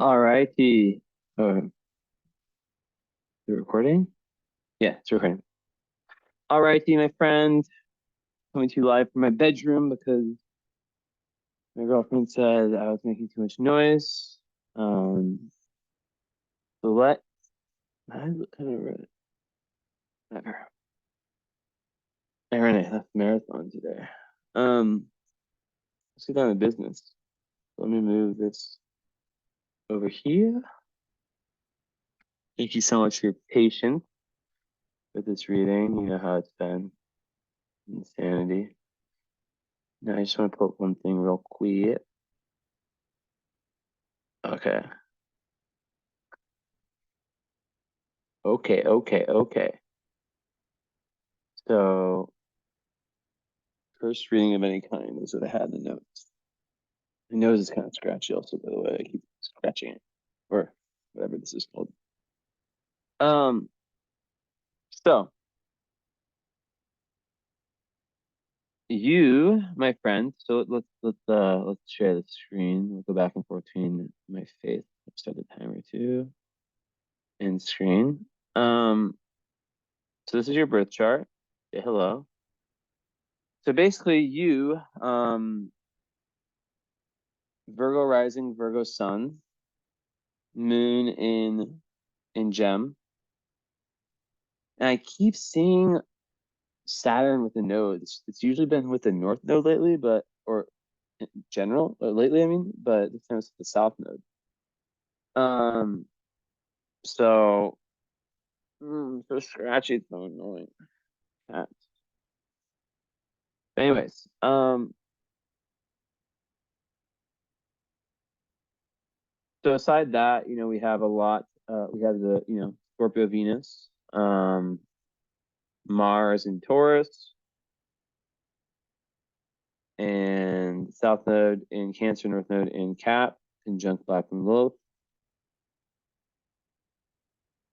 All righty. Oh, is it recording? Yeah, it's recording. All righty, my friend. Coming to you live from my bedroom because my girlfriend said I was making too much noise. So I look kind of red. Whatever. I ran a marathon today. Let's get down to business. Let me move this over here. Thank you so much for your patience with this reading. You know how it's been. Insanity. Now I just want to put one thing real quick. Okay. Okay. So, first reading of any kind is what I had in the notes. My nose is kind of scratchy also, by the way. I keep scratching it. Or whatever this is called. Um, so you, my friend, so let's share the screen. We'll go back and forth between my face. I've started the timer too. And screen. So this is your birth chart. Say hello. So basically you, Virgo rising, Virgo sun, moon in Gem. And I keep seeing Saturn with the nodes. It's usually been with the North node lately, or in general, lately, I mean, but this time it's the South node. Um, so, so scratchy, it's so annoying. Cat. Anyways, so aside that, we have a lot, we have the, Scorpio Venus, Mars in Taurus, and South Node in Cancer, North Node in Cap, conjunct Black and Lilith.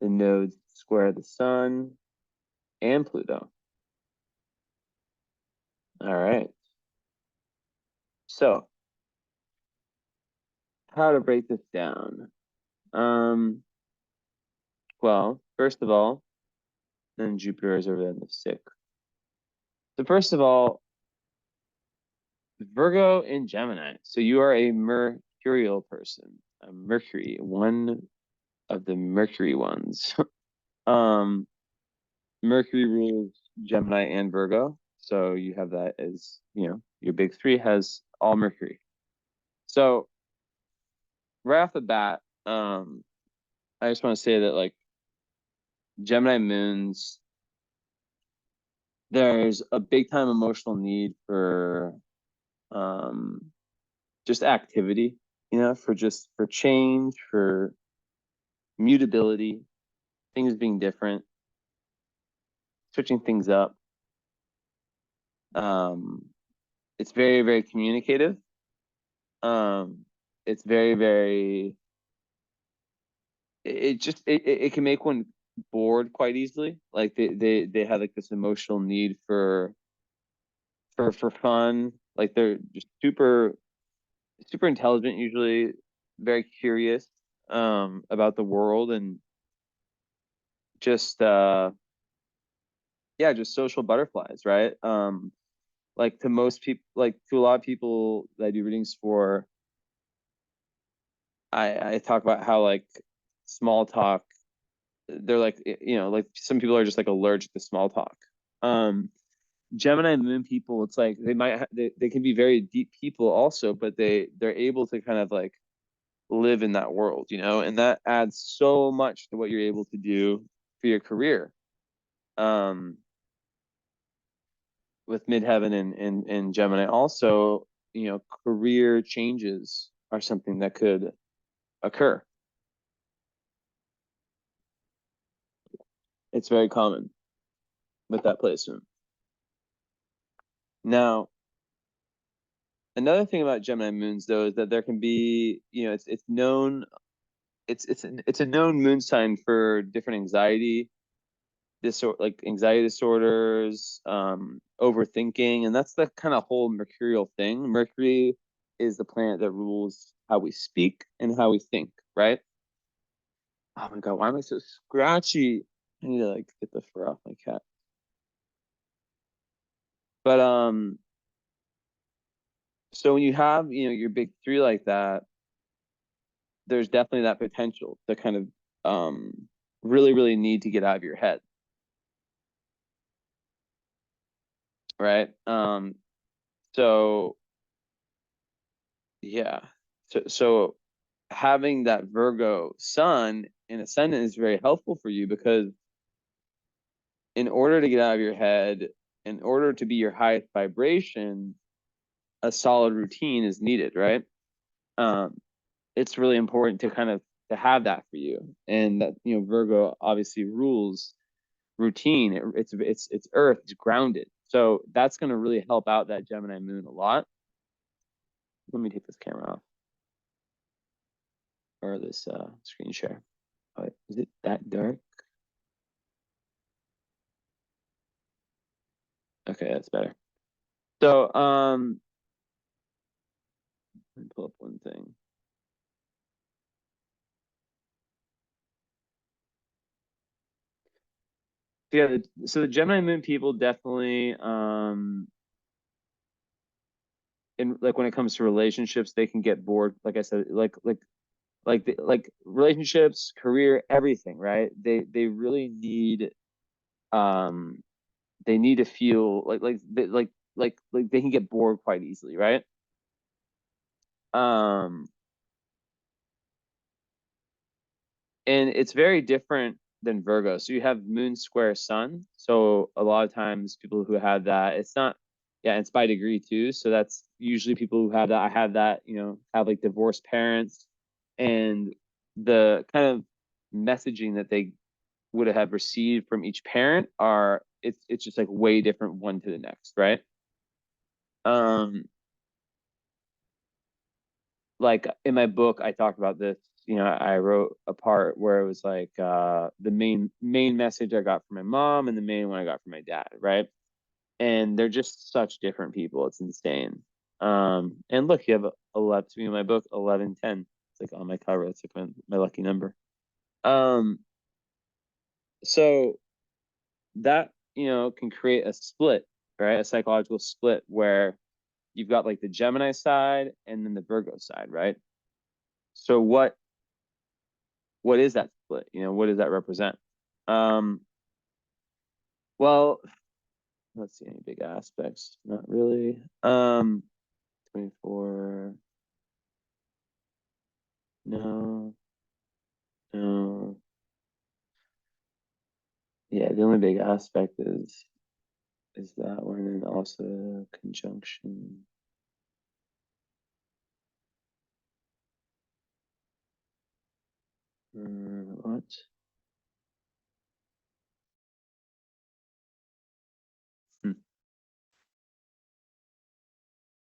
The nodes square the Sun and Pluto. All right. So, how to break this down? Well, first of all, then Jupiter is over there in the sixth. So first of all, Virgo and Gemini. So you are a mercurial person, a Mercury, one of the Mercury ones. Mercury rules Gemini and Virgo. So you have that as, your big three has all Mercury. So right off the bat, I just want to say that like Gemini moons, there's a big time emotional need for just activity, for change, for mutability, things being different, switching things up. It's very, very communicative. It's very, very, it can make one bored quite easily. Like they have like this emotional need for fun. Like they're just super intelligent, usually very curious about the world, and just just social butterflies, right? Like to most people, like to a lot of people that I do readings for, I talk about how like small talk, they're like, like some people are just like allergic to small talk. Gemini moon people, it's like they can be very deep people also, but they're able to kind of like live in that world, and that adds so much to what you're able to do for your career. With midheaven and Gemini also, career changes are something that could occur. It's very common with that placement. Now, another thing about Gemini moons though is that there can be, it's known, it's a known moon sign for different anxiety disorders, overthinking, and that's the kind of whole mercurial thing. Mercury is the planet that rules how we speak and how we think, right? Oh my God, why am I so scratchy? I need to like get the fur off my cat. But so when you have, your big three like that, there's definitely that potential to kind of really, really need to get out of your head. Right? So yeah. So having that Virgo sun in ascendant is very helpful for you, because in order to get out of your head, in order to be your highest vibration, a solid routine is needed, right? It's really important to kind of to have that for you. And that, Virgo obviously rules routine. It's earth, it's grounded. So that's going to really help out that Gemini moon a lot. Let me take this camera off, or this screen share. Oh, is it that dark? Okay, that's better. So let me pull up one thing. Yeah, so the Gemini moon people definitely in like when it comes to relationships, they can get bored. Like I said, like relationships, career, everything, right? They really need they need to feel like they can get bored quite easily, right? Um and it's very different than Virgo. So you have moon square sun. So a lot of times people who have that, it's not, yeah, it's by degree too. So that's usually people who have that. I have that, have like divorced parents, and the kind of messaging that they would have received from each parent are it's just like way different one to the next, right? Um, like in my book, I talked about this. I wrote a part where it was like the main message I got from my mom and the main one I got from my dad, right? And they're just such different people. It's insane. And look, you have 11 to me in my book, 1110. It's like on my cover. It's like my lucky number. Um, so that can create a split, right? A psychological split where you've got like the Gemini side and then the Virgo side, right? So what is that split? What does that represent? Um, well, let's see, any big aspects? Not really. 24. No, no. Yeah, the only big aspect is that one, and also conjunction. What? Hmm.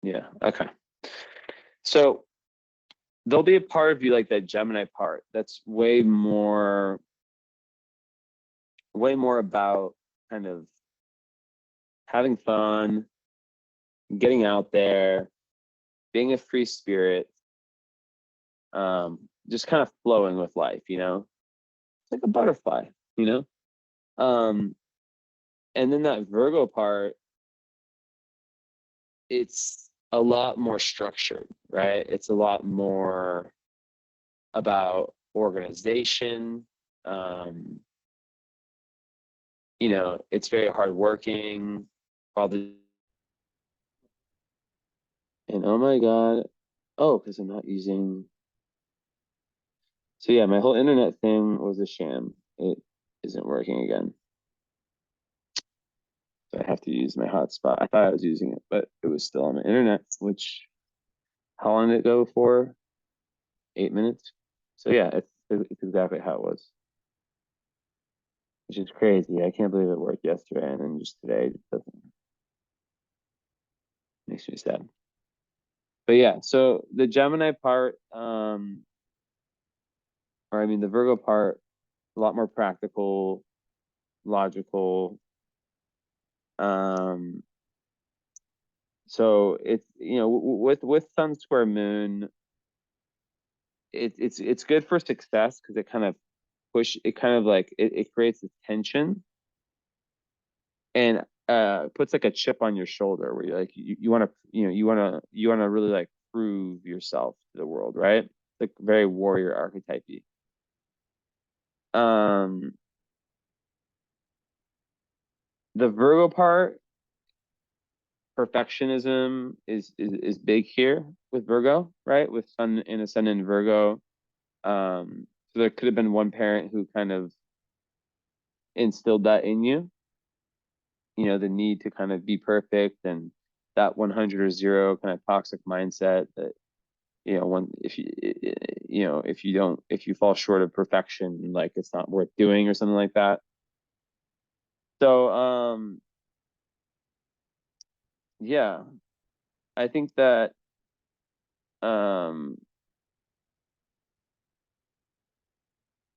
Yeah, okay. So there'll be a part of you like that Gemini part that's way more about kind of having fun, getting out there, being a free spirit, just kind of flowing with life, It's like a butterfly, you know? Um, and then that Virgo part, it's a lot more structured, right? It's a lot more about organization. Um, it's very hardworking. Probably, and oh my God, oh, because I'm not using. So yeah, my whole internet thing was a sham. It isn't working again. So I have to use my hotspot. I thought I was using it, but it was still on the internet, which, how long did it go for? 8 minutes. So yeah, it's exactly how it was, which is crazy. I can't believe it worked yesterday and then just today it doesn't. Makes me sad. But yeah, so the Gemini part, or I mean the Virgo part, a lot more practical, logical. Um, So it's, with Sun square Moon, it's good for success because it kind of it creates this tension and puts like a chip on your shoulder where you're like you want to you want to really like prove yourself to the world, right? Like very warrior archetype-y. Um, the Virgo part, perfectionism is big here with Virgo, right? With Sun and a Sun in Virgo. So there could have been one parent who kind of instilled that in you, the need to kind of be perfect and that 100 or 0 kind of toxic mindset that, when if you fall short of perfection, like it's not worth doing or something like that. So yeah, I think that um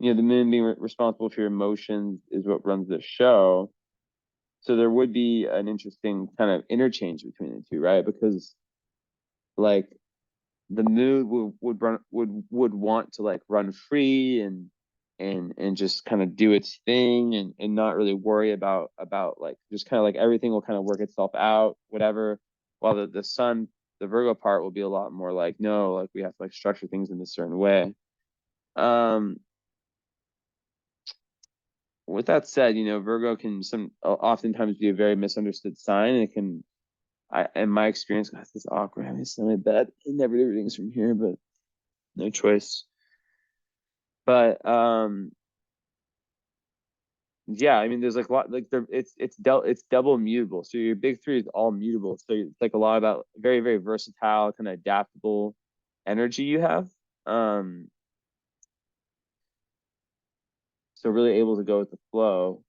the moon being responsible for your emotions is what runs the show. So there would be an interesting kind of interchange between the two, right? Because like the moon would want to like run free and just kind of do its thing and not really worry about like just kind of like everything will kind of work itself out, whatever. While the Sun, the Virgo part will be a lot more like, no, like we have to like structure things in a certain way. Um, with that said, Virgo can oftentimes be a very misunderstood sign, and it can, in my experience, God, this is awkward having to sit in my bed. I never do readings from here, but no choice. But yeah, I mean, there's like a lot, like there, it's double mutable. So your big three is all mutable. So it's like a lot about very, very versatile, kind of adaptable energy you have. Um, so really able to go with the flow.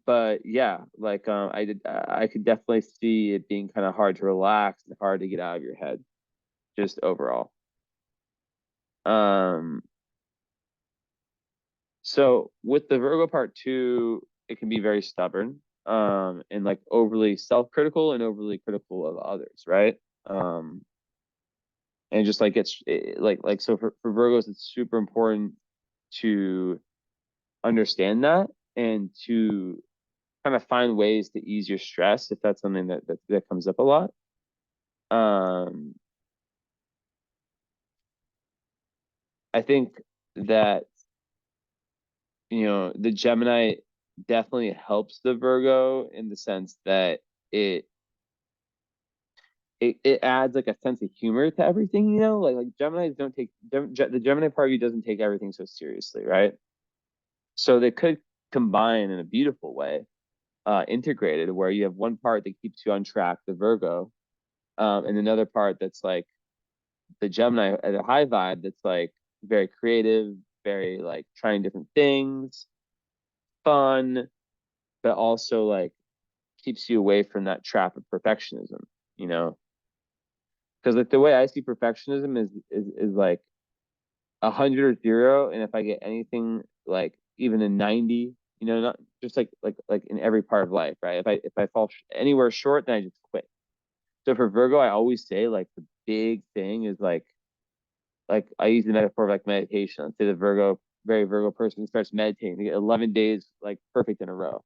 But yeah, like I could definitely see it being kind of hard to relax and hard to get out of your head, just overall. Um, so with the Virgo part two, it can be very stubborn, and like overly self-critical and overly critical of others, right? Um, and just like like so for Virgos, it's super important to understand that and to kind of find ways to ease your stress if that's something that comes up a lot. Um, I think that the Gemini definitely helps the Virgo in the sense that it it adds like a sense of humor to everything, like Geminis don't take the Gemini part of you doesn't take everything so seriously, right? So they could combine in a beautiful way, integrated, where you have one part that keeps you on track, the Virgo, and another part that's like the Gemini at a high vibe that's like very creative, very like trying different things, fun, but also like keeps you away from that trap of perfectionism, you know? Because like the way I see perfectionism is like 100 or 0, and if I get anything like even a 90, not just like in every part of life, right? If I fall anywhere short, then I just quit. So for Virgo, I always say like the big thing is like I use the metaphor of like meditation. Let's say the very Virgo person starts meditating, they get 11 days like perfect in a row.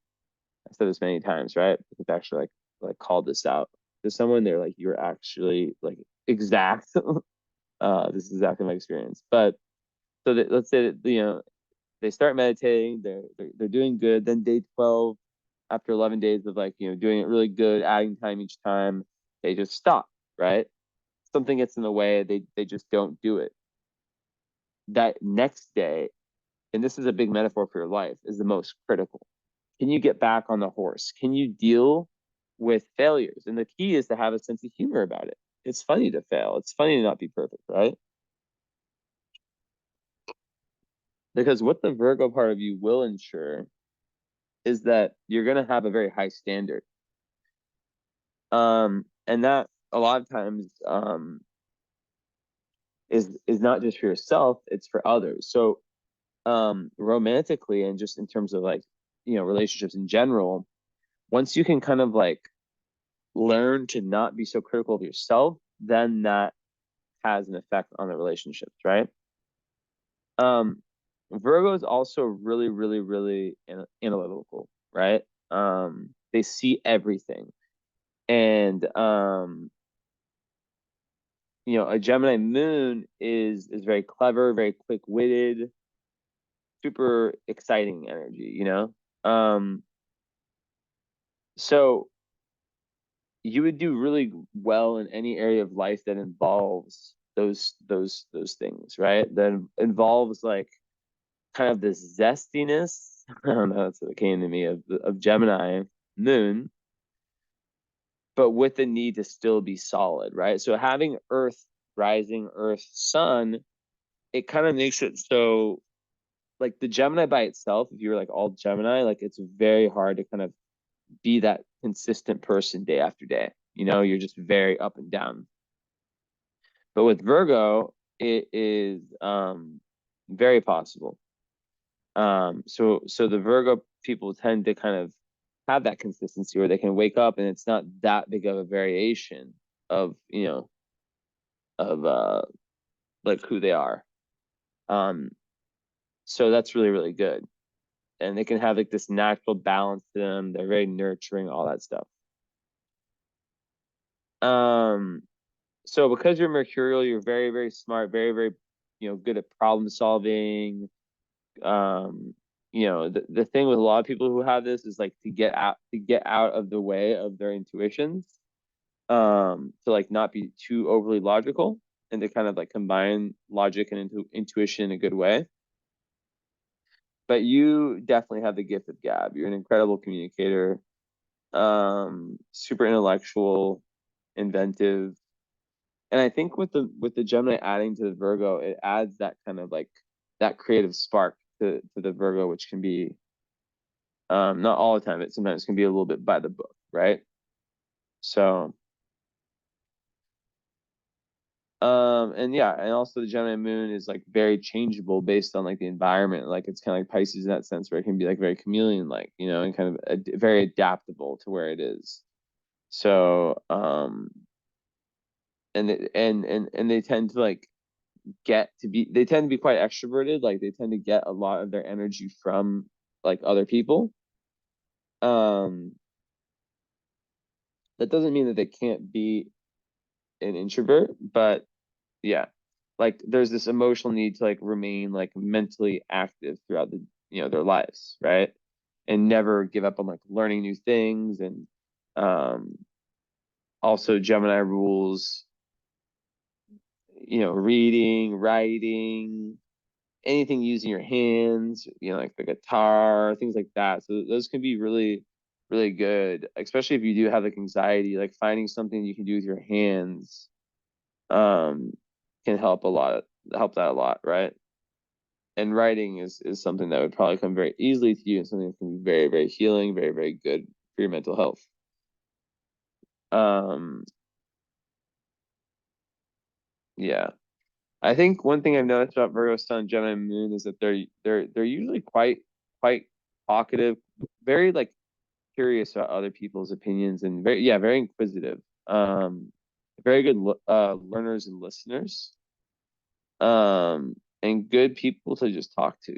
I said this many times, right? It's actually like called this out to someone. They're like, you're actually like exact. This is exactly my experience. But so that, let's say that they start meditating, they're doing good. Then day 12, after 11 days of like doing it really good, adding time each time, they just stop, right? Something gets in the way, they just don't do it. That next day, and this is a big metaphor for your life, is the most critical. Can you get back on the horse? Can you deal with failures? And the key is to have a sense of humor about it. It's funny to fail. It's funny to not be perfect, right? Because what the Virgo part of you will ensure is that you're going to have a very high standard. And that a lot of times is not just for yourself, it's for others. So romantically and just in terms of like relationships in general, once you can kind of like learn to not be so critical of yourself, then that has an effect on the relationships, right? Virgo is also really, really, really analytical, right? They see everything. And a Gemini moon is very clever, very quick-witted, super exciting energy, so you would do really well in any area of life that involves those things, right? That involves like kind of this zestiness. I don't know, that's what came to me of Gemini moon, but with the need to still be solid, right? So having Earth rising, Earth sun, it kind of makes it so like the Gemini by itself, if you're like all Gemini, like it's very hard to kind of be that consistent person day after day. You're just very up and down. But with Virgo, it is very possible. So the Virgo people tend to kind of have that consistency where they can wake up and it's not that big of a variation of like who they are. So that's really, really good. And they can have like this natural balance to them. They're very nurturing, all that stuff. So because you're Mercurial, you're very, very smart, very, very, good at problem solving. The thing with a lot of people who have this is like to get out of the way of their intuitions, to like not be too overly logical and to kind of like combine logic and intuition in a good way. But you definitely have the gift of gab. You're an incredible communicator, super intellectual, inventive. And I think with the Gemini adding to the Virgo, it adds that kind of like that creative spark to the Virgo, which can be not all the time, but sometimes can be a little bit by the book, right? So and yeah, and also the Gemini moon is like very changeable based on like the environment. Like it's kind of like Pisces in that sense, where it can be like very chameleon like, and kind of very adaptable to where it is. So and they tend to like they tend to be quite extroverted. Like they tend to get a lot of their energy from like other people. That doesn't mean that they can't be an introvert, but yeah, like there's this emotional need to like remain like mentally active throughout their lives, right? And never give up on like learning new things. And also Gemini rules, reading, writing, anything using your hands, like the guitar, things like that. So those can be really, really good, especially if you do have like anxiety, like finding something you can do with your hands can help that a lot, right? And writing is something that would probably come very easily to you and something that can be very, very healing, very, very good for your mental health. Yeah. I think one thing I've noticed about Virgo Sun, Gemini Moon is that they're usually quite talkative, very like curious about other people's opinions and very inquisitive. Very good learners and listeners. And good people to just talk to.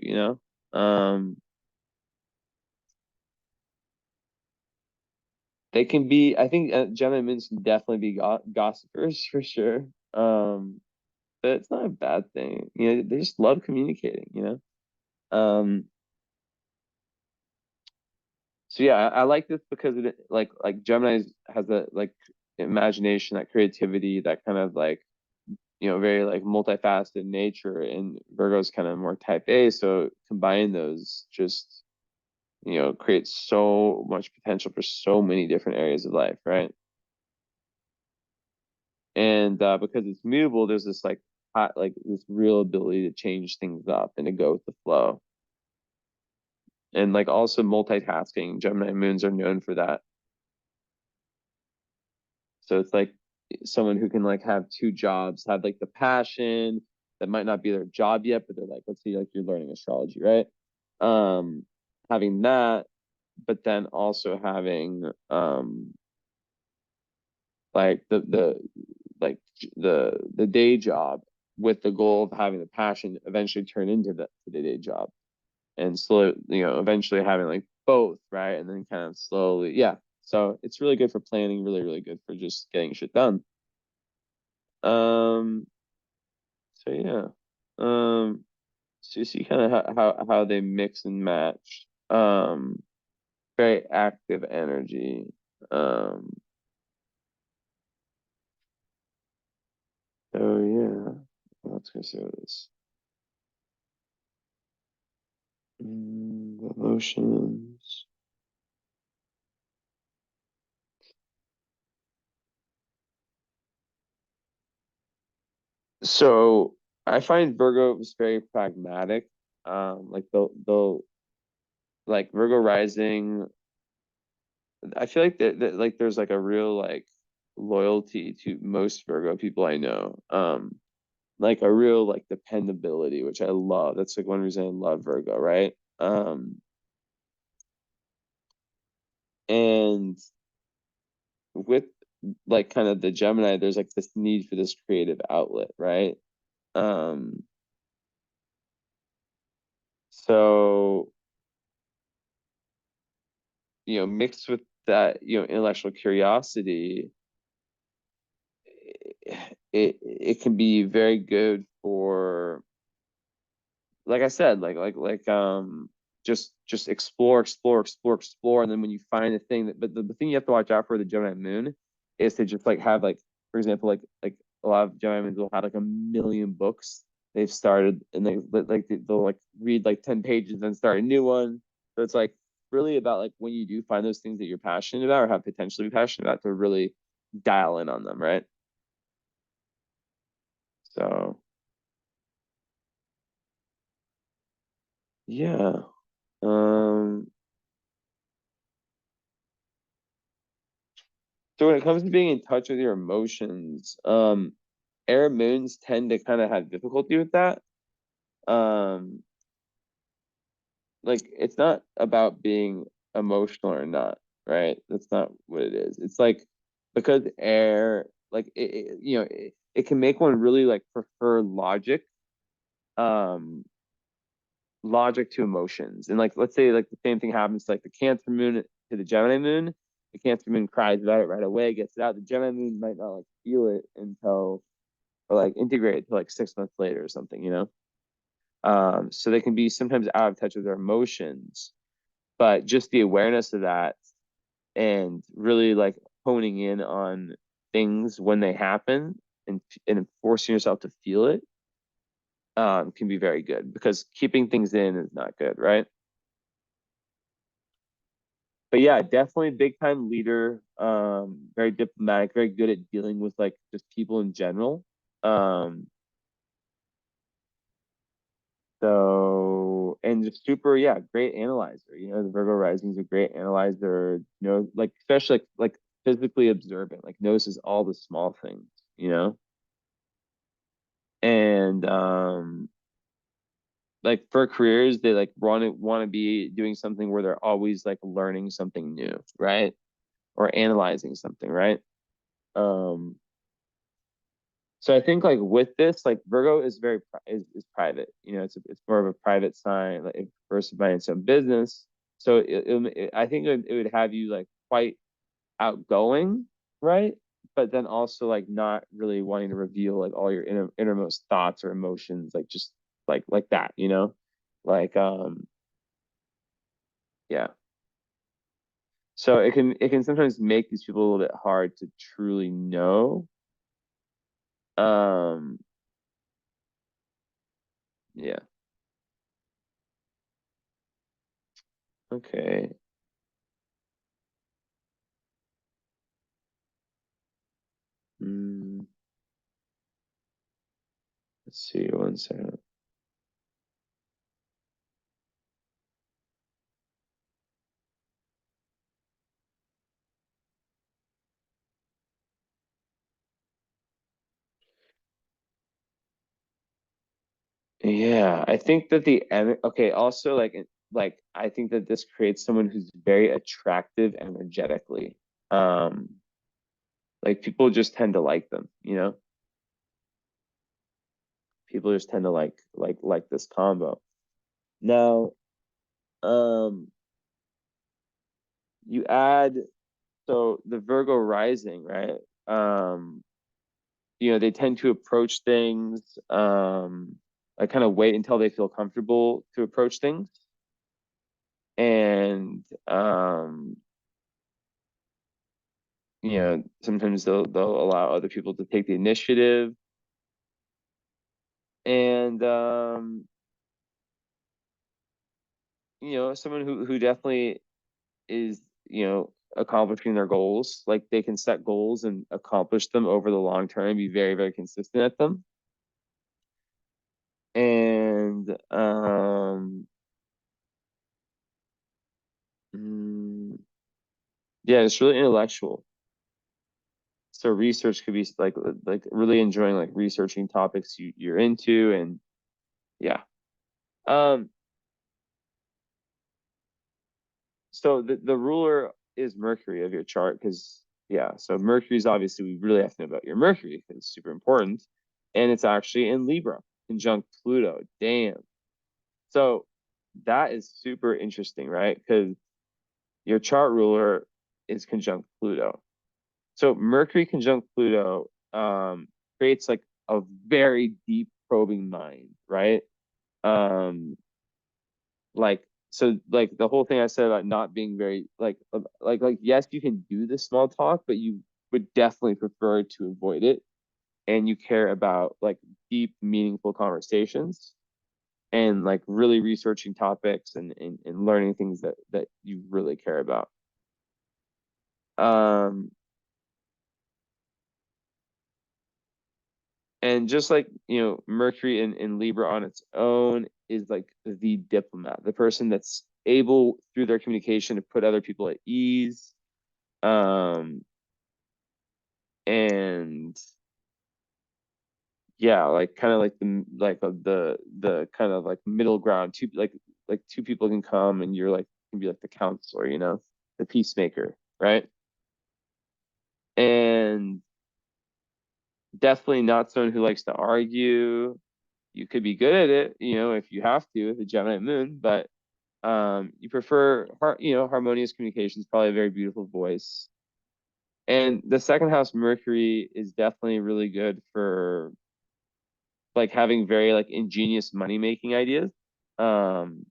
They can be, I think Gemini Moons can definitely be gossipers for sure. But it's not a bad thing. They just love communicating. Um, so yeah, I like this because it like Gemini has a like imagination, that creativity, that kind of like very like multifaceted nature, and Virgo's kind of more type A. So combining those just creates so much potential for so many different areas of life, right? And because it's mutable, there's this like like this real ability to change things up and to go with the flow. And like also multitasking, Gemini moons are known for that. So it's like someone who can like have two jobs, have like the passion that might not be their job yet, but they're like, let's see, like you're learning astrology, right? Having that, but then also having like the day job with the goal of having the passion eventually turn into the day job, and slowly, eventually having like both, right? And then kind of slowly, yeah. So it's really good for planning, really, really good for just getting shit done. So yeah. So you see kind of how they mix and match. Very active energy. Um, so yeah. Let's consider this. Emotions. So I find Virgo is very pragmatic. Like they'll like Virgo rising. I feel like that like there's like a real like loyalty to most Virgo people I know. Like a real like dependability, which I love. That's like one reason I love Virgo, right? And with like kind of the Gemini, there's like this need for this creative outlet, right? Um, so mixed with that, intellectual curiosity, it can be very good for, like I said, just explore, and then when you find a thing but the thing you have to watch out for the Gemini moon is to just like have like, for example, like a lot of Gemini moons will have like a million books they've started, and they'll like read like 10 pages and start a new one. So it's like really about like when you do find those things that you're passionate about or have potential to be passionate about, to really dial in on them, right? So yeah. um So when it comes to being in touch with your emotions, air moons tend to kind of have difficulty with that. Um, like it's not about being emotional or not, right? That's not what it is. It's like because air, like it can make one really like prefer um, logic to emotions. And like let's say like the same thing happens to like the Cancer moon to the Gemini moon. The Cancer moon cries about it right away, gets it out. The Gemini moon might not like feel it until, or like integrate it to like 6 months later or something. So they can be sometimes out of touch with their emotions, but just the awareness of that and really like honing in on things when they happen, and forcing yourself to feel it, can be very good, because keeping things in is not good, right? But yeah, definitely big time leader, very diplomatic, very good at dealing with like just people in general. Um, So, and just super, yeah, great analyzer. The Virgo rising is a great analyzer, like especially like physically observant, like notices all the small things. And like for careers, they like want to be doing something where they're always like learning something new, right? Or analyzing something, right? Um, so I think like with this, like Virgo is is private. It's more of a private sign, like versus by its own business. So I think it would have you like quite outgoing, right? But then also like not really wanting to reveal like all your innermost thoughts or emotions, like just like that. Like yeah. So it can sometimes make these people a little bit hard to truly know. Um yeah. Okay. Mm, let's see one second. Yeah, I think that okay, also like I think that this creates someone who's very attractive energetically. Um Like people just tend to like them, people just tend to like this combo. Now, um, you add, so the Virgo rising, right? Um, they tend to approach things, like kind of wait until they feel comfortable to approach things. And sometimes they'll allow other people to take the initiative. And someone who definitely is, accomplishing their goals. Like they can set goals and accomplish them over the long term and be very, very consistent at them. And yeah, it's really intellectual. So research could be like really enjoying like researching topics you're into, and yeah. Um, so the ruler is Mercury of your chart, because yeah, so Mercury is obviously, we really have to know about your Mercury because it's super important. And it's actually in Libra, conjunct Pluto. Damn. So that is super interesting, right? Because your chart ruler is conjunct Pluto. So Mercury conjunct Pluto creates like a very deep probing mind, right? Um, like like the whole thing I said about not being very like yes, you can do the small talk, but you would definitely prefer to avoid it, and you care about like deep, meaningful conversations, and like really researching topics, and learning things that you really care about. Um, and just like, Mercury in Libra on its own is like the diplomat, the person that's able through their communication to put other people at ease. Um, and yeah, like kind of like the kind of like middle ground. Like two people can come, and you're like can be like the counselor, the peacemaker, right? And definitely not someone who likes to argue. You could be good at it, if you have to with a Gemini moon, but you prefer harmonious communication is probably a very beautiful voice. And the second house Mercury is definitely really good for like having very like ingenious money making ideas. Um,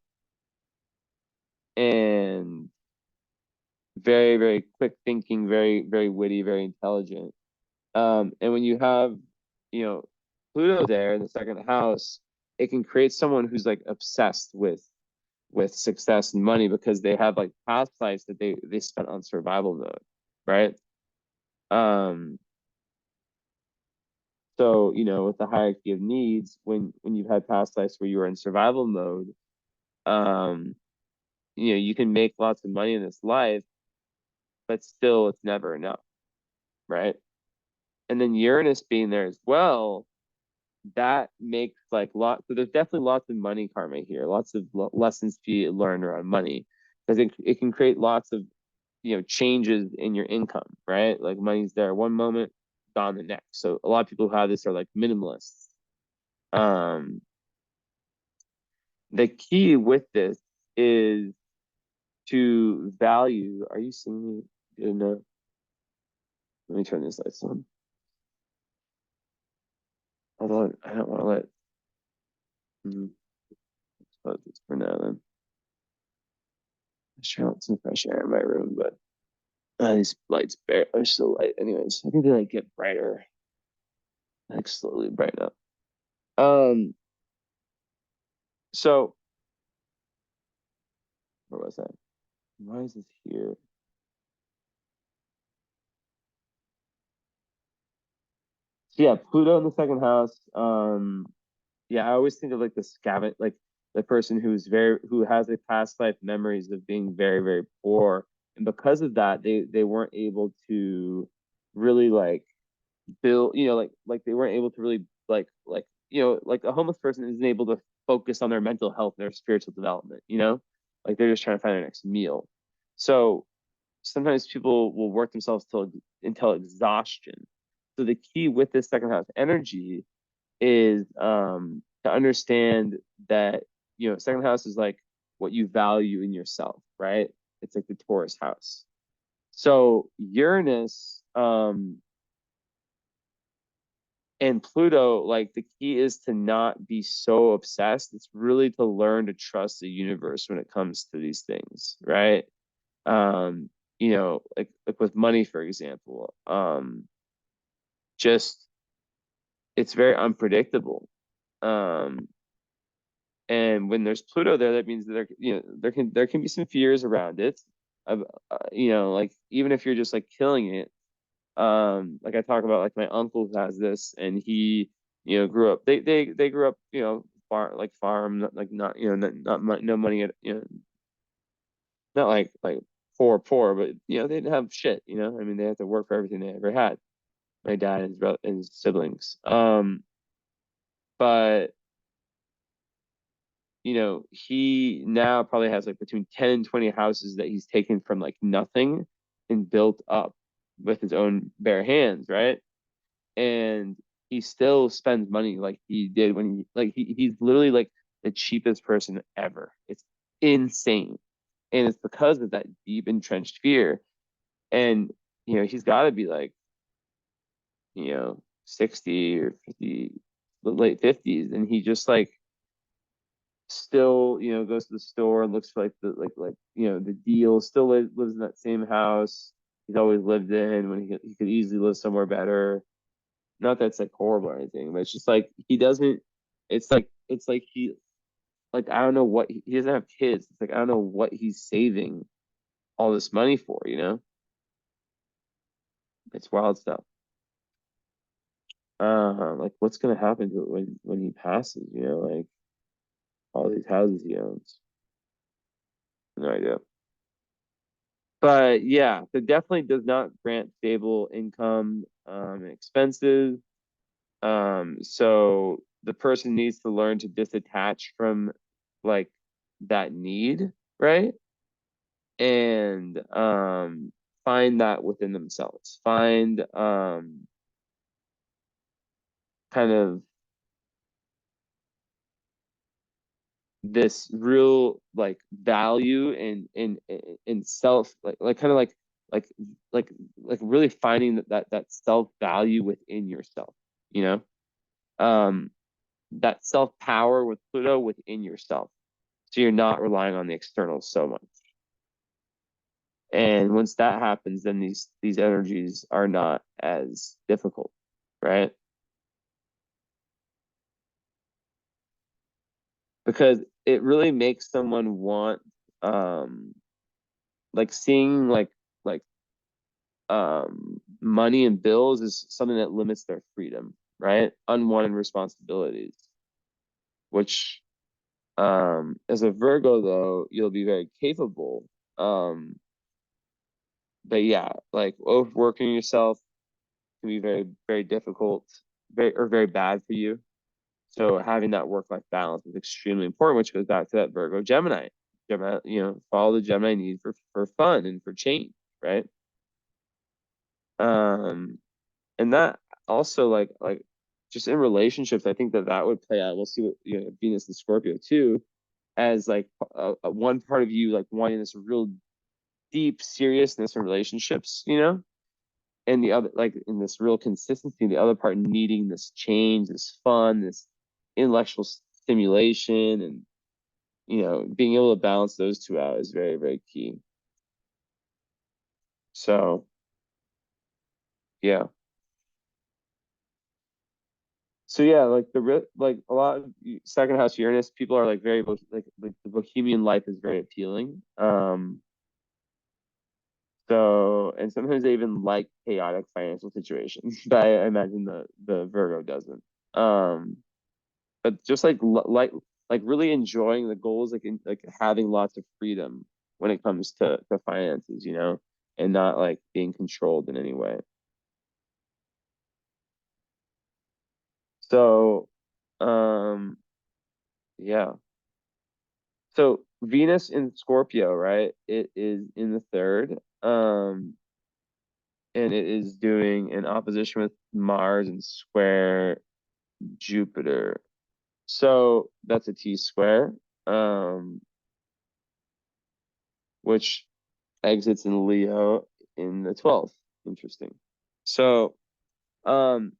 and very, very quick thinking, very, very witty, very intelligent. And when you have, you know, Pluto there in the second house, it can create someone who's like obsessed with success and money because they have like past lives that they spent on survival mode, right? Um, so with the hierarchy of needs, when you've had past lives where you were in survival mode, um, you can make lots of money in this life, but still it's never enough, right? And then Uranus being there as well, that makes like so there's definitely lots of money karma here, lots of lessons to be learned around money, because it can create lots of changes in your income, right? Like money's there one moment, gone the next. So a lot of people who have this are like minimalists. Um, the key with this is to value. Are you seeing me good enough? Let me turn this lights on. Although I don't want to let. Let's close this for now then. Let's try out some fresh air in my room, but these lights are still light. Anyways, I think they like get brighter, like slowly brighten up. Um, so where was I? Why is this here? So yeah, Pluto in the second house. Yeah, I always think of like the scavenge, like the person who has a past life memories of being very, very poor, and because of that, they weren't able to really like build, like they weren't able to really like a homeless person isn't able to focus on their mental health and their spiritual development, like they're just trying to find their next meal. So sometimes people will work themselves till until exhaustion. So the key with this second house energy is to understand that, you know, second house is like what you value in yourself, right? It's like the Taurus house. So Uranus and Pluto, like the key is to not be so obsessed. It's really to learn to trust the universe when it comes to these things, right? Um, you know, like with money, for example, just it's very unpredictable. Um, and when there's Pluto there, that means that there, you know, there can be some fears around it. You know, like even if you're just like killing it, like I talk about, like my uncle has this, and he, you know, grew up. They grew up, you know, farm, not you know, no money at, you know, not like poor, but you know, they didn't have shit. You know, I mean, they had to work for everything they ever had. My dad and his siblings. But you know, he now probably has like between 10 and 20 houses that he's taken from like nothing and built up with his own bare hands, right? And he still spends money like he did when he's literally like the cheapest person ever. It's insane. And it's because of that deep entrenched fear. And you know, he's got to be like, you know, 60 or 50, the late 50s, and he just like still, you know, goes to the store and looks for like the you know, the deal, still lives in that same house he's always lived in when he could easily live somewhere better. Not that it's like horrible or anything, but it's just like he doesn't, it's like he, like I don't know what he doesn't have kids. It's like I don't know what he's saving all this money for, you know? It's wild stuff. Like what's gonna happen to it when he passes, you know, like all these houses he owns. No idea. But yeah, so definitely does not grant stable income and expenses. So the person needs to learn to disattach from like that need, right? And find that within themselves. Find kind of this real like value in self, like kind of like like really finding that self value within yourself, you know? Um that self power with Pluto within yourself. So you're not relying on the external so much. And once that happens, then these energies are not as difficult, right? Because it really makes someone want like seeing like money and bills is something that limits their freedom, right? Unwanted responsibilities, which as a Virgo though, you'll be very capable. Um, but yeah, like overworking yourself can be very difficult, very bad for you. So having that work-life balance is extremely important, which goes back to that Virgo Gemini. Gemini, you know, follow the Gemini need for fun and for change, right? Um, and that also like just in relationships, I think that would play out. We'll see what, you know, Venus and Scorpio too, as like one part of you like wanting this real deep seriousness in relationships, you know, and the other like in this real consistency, the other part needing this change, this fun, this intellectual stimulation, and you know, being able to balance those two out is very key. So yeah. So yeah, like like a lot of second house Uranus people are like very like the bohemian life is very appealing. So and sometimes they even like chaotic financial situations, but I imagine the Virgo doesn't. Um, but just like really enjoying the goals, like having lots of freedom when it comes to finances, you know, and not like being controlled in any way. So, yeah. So Venus in Scorpio, right? It is in the third. and it is doing an opposition with Mars and square Jupiter. So that's a T-square, which exits in Leo in the 12th. Interesting. So the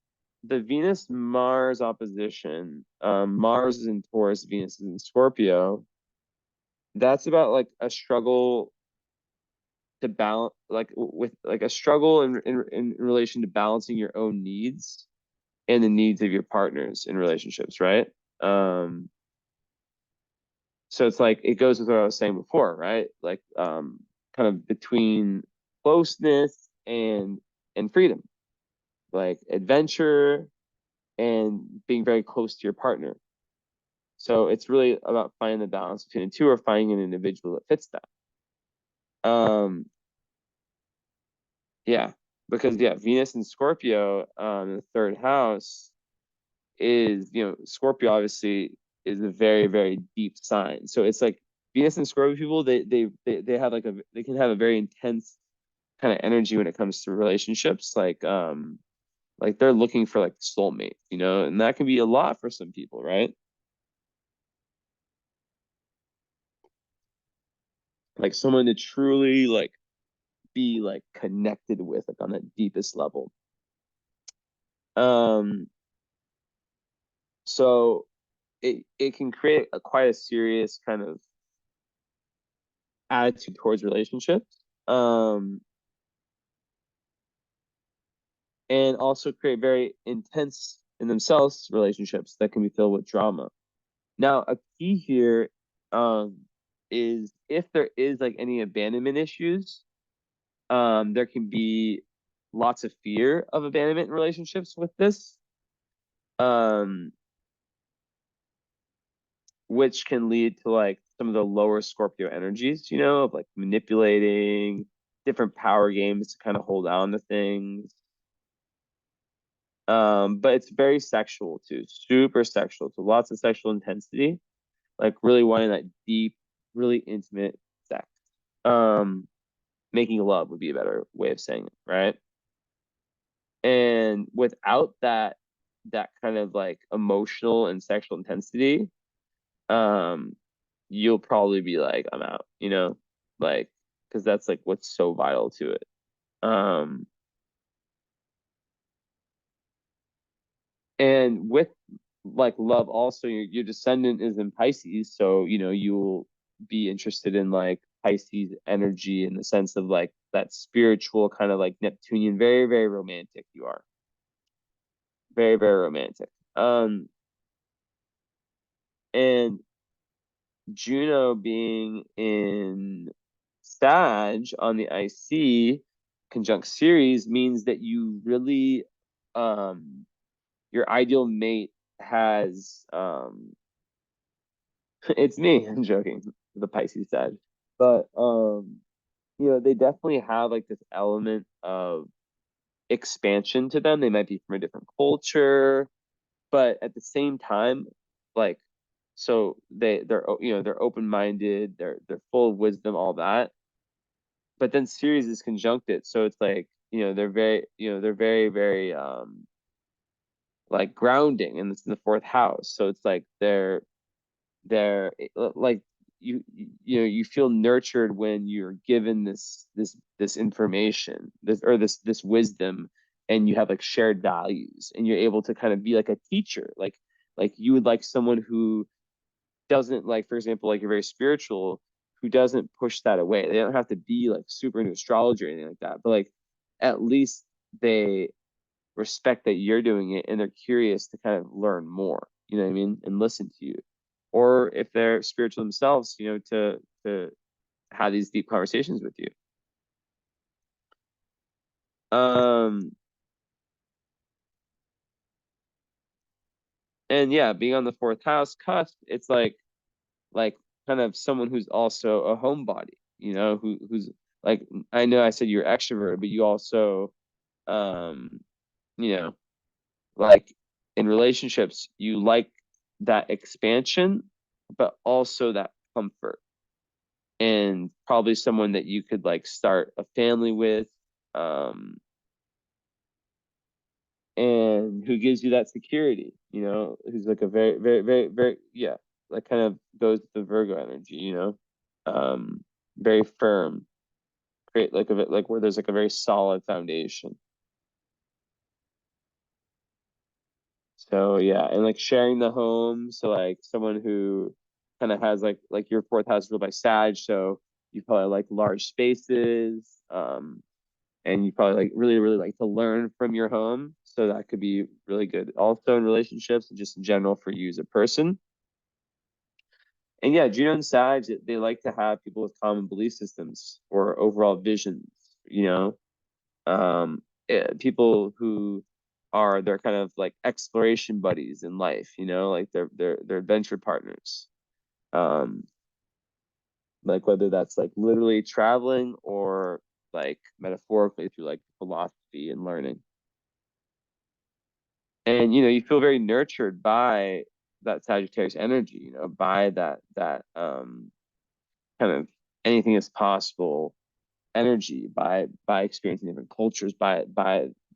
Venus-Mars opposition, Mars is in Taurus, Venus is in Scorpio. That's about like a struggle to balance, like with like a struggle in relation to balancing your own needs and the needs of your partners in relationships, right? So it's like it goes with what I was saying before, right? Like kind of between closeness and freedom, like adventure and being very close to your partner. So it's really about finding the balance between the two, or finding an individual that fits that. Yeah, because yeah, Venus and Scorpio in the third house is, Scorpio obviously is a very, very deep sign. So it's like Venus and Scorpio people, they have they can have a very intense kind of energy when it comes to relationships. Like they're looking for like soulmate, and that can be a lot for some people, right? Like someone to truly like be like connected with, like on the deepest level. Um, so it can create quite a serious kind of attitude towards relationships. Um, and also create very intense in themselves relationships that can be filled with drama. Now, a key here is if there is like any abandonment issues, there can be lots of fear of abandonment in relationships with this, um, which can lead to like some of the lower Scorpio energies, of like manipulating different power games to kind of hold on to things. But it's very sexual too, super sexual. So lots of sexual intensity, like really wanting that deep, really intimate sex. Um, Making love would be a better way of saying it, right? And without that kind of like emotional and sexual intensity, um, you'll probably be like, I'm out, like, because that's like what's so vital to it. Um, and with like love also, your descendant is in Pisces, so you'll be interested in like Pisces energy in the sense of like that spiritual kind of like Neptunian, very, very romantic. You are very, very romantic. And Juno being in Sag on the IC conjunct Ceres means that you really your ideal mate has it's me, I'm joking, the Pisces side. But they definitely have like this element of expansion to them. They might be from a different culture, but at the same time, like, so they're open-minded, they're full of wisdom, all that. But then Ceres is conjunct it, so it's like, they're very, very like grounding, and it's in the fourth house. So it's like they're like you feel nurtured when you're given this information, this wisdom, and you have like shared values, and you're able to kind of be like a teacher, like you would like someone who doesn't, like, for example, like you're very spiritual, who doesn't push that away. They don't have to be like super into astrology or anything like that, but like at least they respect that you're doing it, and they're curious to kind of learn more, you know what I mean, and listen to you. Or if they're spiritual themselves, to have these deep conversations with you. Um, and yeah, being on the fourth house cusp, it's like kind of someone who's also a homebody, who's like, I know I said you're extrovert, but you also, um, you know, like in relationships, you like that expansion, but also that comfort, and probably someone that you could like start a family with. Um, and who gives you that security, who's like a very, very, very, very, yeah, like kind of goes with the Virgo energy, very firm, great, like a bit like where there's like a very solid foundation. So yeah, and like sharing the home. So like someone who kind of has like your fourth house ruled by Sag, so you probably like large spaces, and you probably like really, really like to learn from your home. So that could be really good also in relationships and just in general for you as a person. And yeah, Juno and Sag, they like to have people with common belief systems or overall visions, you know, people who are their kind of like exploration buddies in life, like they're adventure partners. Um, like whether that's like literally traveling or like metaphorically through like philosophy and learning. And you feel very nurtured by that Sagittarius energy, by that kind of anything is possible energy, by experiencing different cultures, by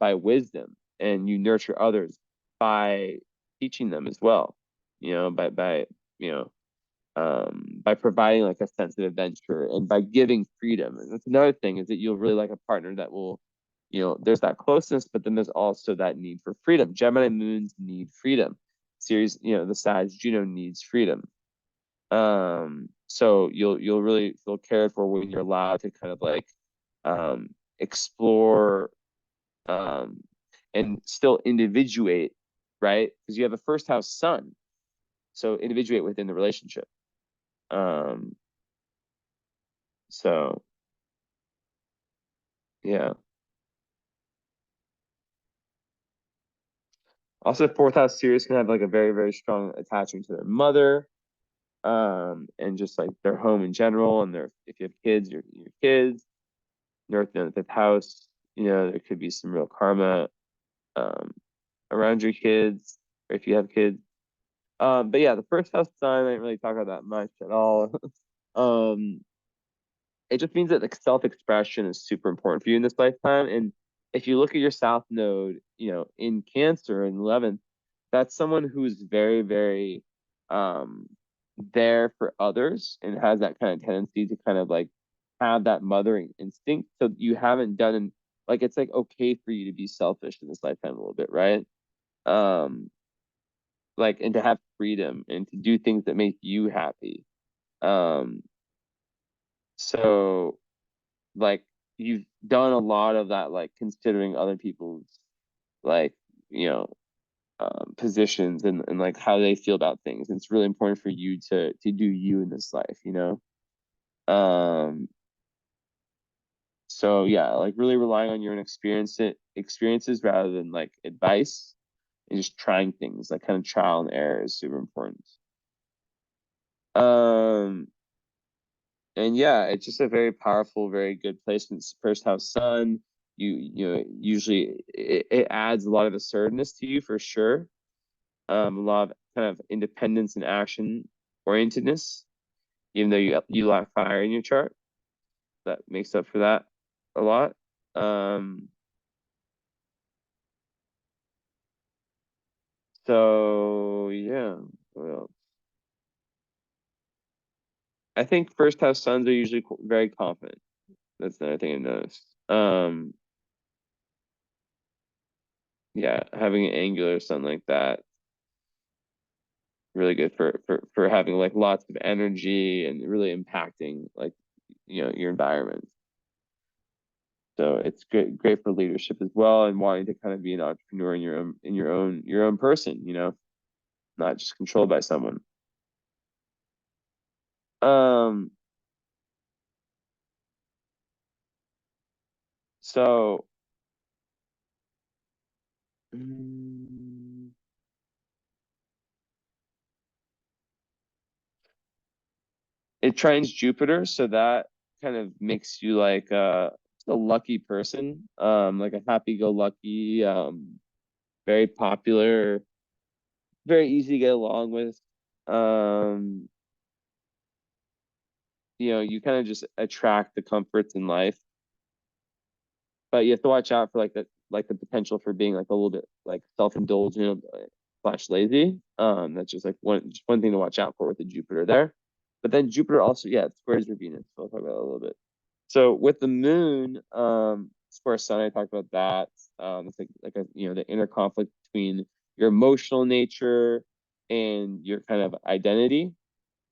wisdom, and you nurture others by teaching them as well, by providing like a sense of adventure and by giving freedom. And that's another thing, is that you'll really like a partner that will, there's that closeness, but then there's also that need for freedom. Gemini moons need freedom. Series, the Sag Juno needs freedom. So you'll really feel cared for when you're allowed to kind of like explore, um and still individuate, right? Because you have a first house sun, so individuate within the relationship. um so yeah, also fourth house Sirius can have like a very, very strong attachment to their mother, and just like their home in general, and their, if you have kids, your kids. North and fifth house, there could be some real karma um around your kids, or if you have kids. But yeah, the first house sign, I didn't really talk about that much at all. um it just means that like self-expression is super important for you in this lifetime. And if you look at your south node, in Cancer in 11th, that's someone who's very, very um there for others and has that kind of tendency to kind of like have that mothering instinct. So you haven't done, like, it's like okay for you to be selfish in this lifetime a little bit, right? um like, and to have freedom and to do things that make you happy. um so like you've done a lot of that, like considering other people's, like, you know positions, and like how they feel about things. And it's really important for you to do you in this life, um so yeah, like really relying on your own experiences rather than like advice, and just trying things, like kind of trial and error is super important. um and yeah, it's just a very powerful, very good placement. First house sun, usually it adds a lot of assertiveness to you for sure. A lot of kind of independence and action orientedness, even though you lack fire in your chart. That makes up for that a lot. So yeah, well, I think first house suns are usually very confident. That's another thing I noticed. Yeah, having an angular sun like that, really good for having like lots of energy and really impacting, like, your environment. So it's great for leadership as well, and wanting to kind of be an entrepreneur in your own person, not just controlled by someone. Um, so mm, it trines Jupiter, so that kind of makes you like a lucky person, like a happy-go-lucky, very popular, very easy to get along with. Um, you kind of just attract the comforts in life, but you have to watch out for like like the potential for being like a little bit like self-indulgent slash lazy. That's just like one thing to watch out for with the Jupiter there. But then Jupiter also, yeah, it squares your Venus. So I'll talk about that a little bit. So with the moon, square sun, I talked about that. It's like a, you know, the inner conflict between your emotional nature and your kind of identity.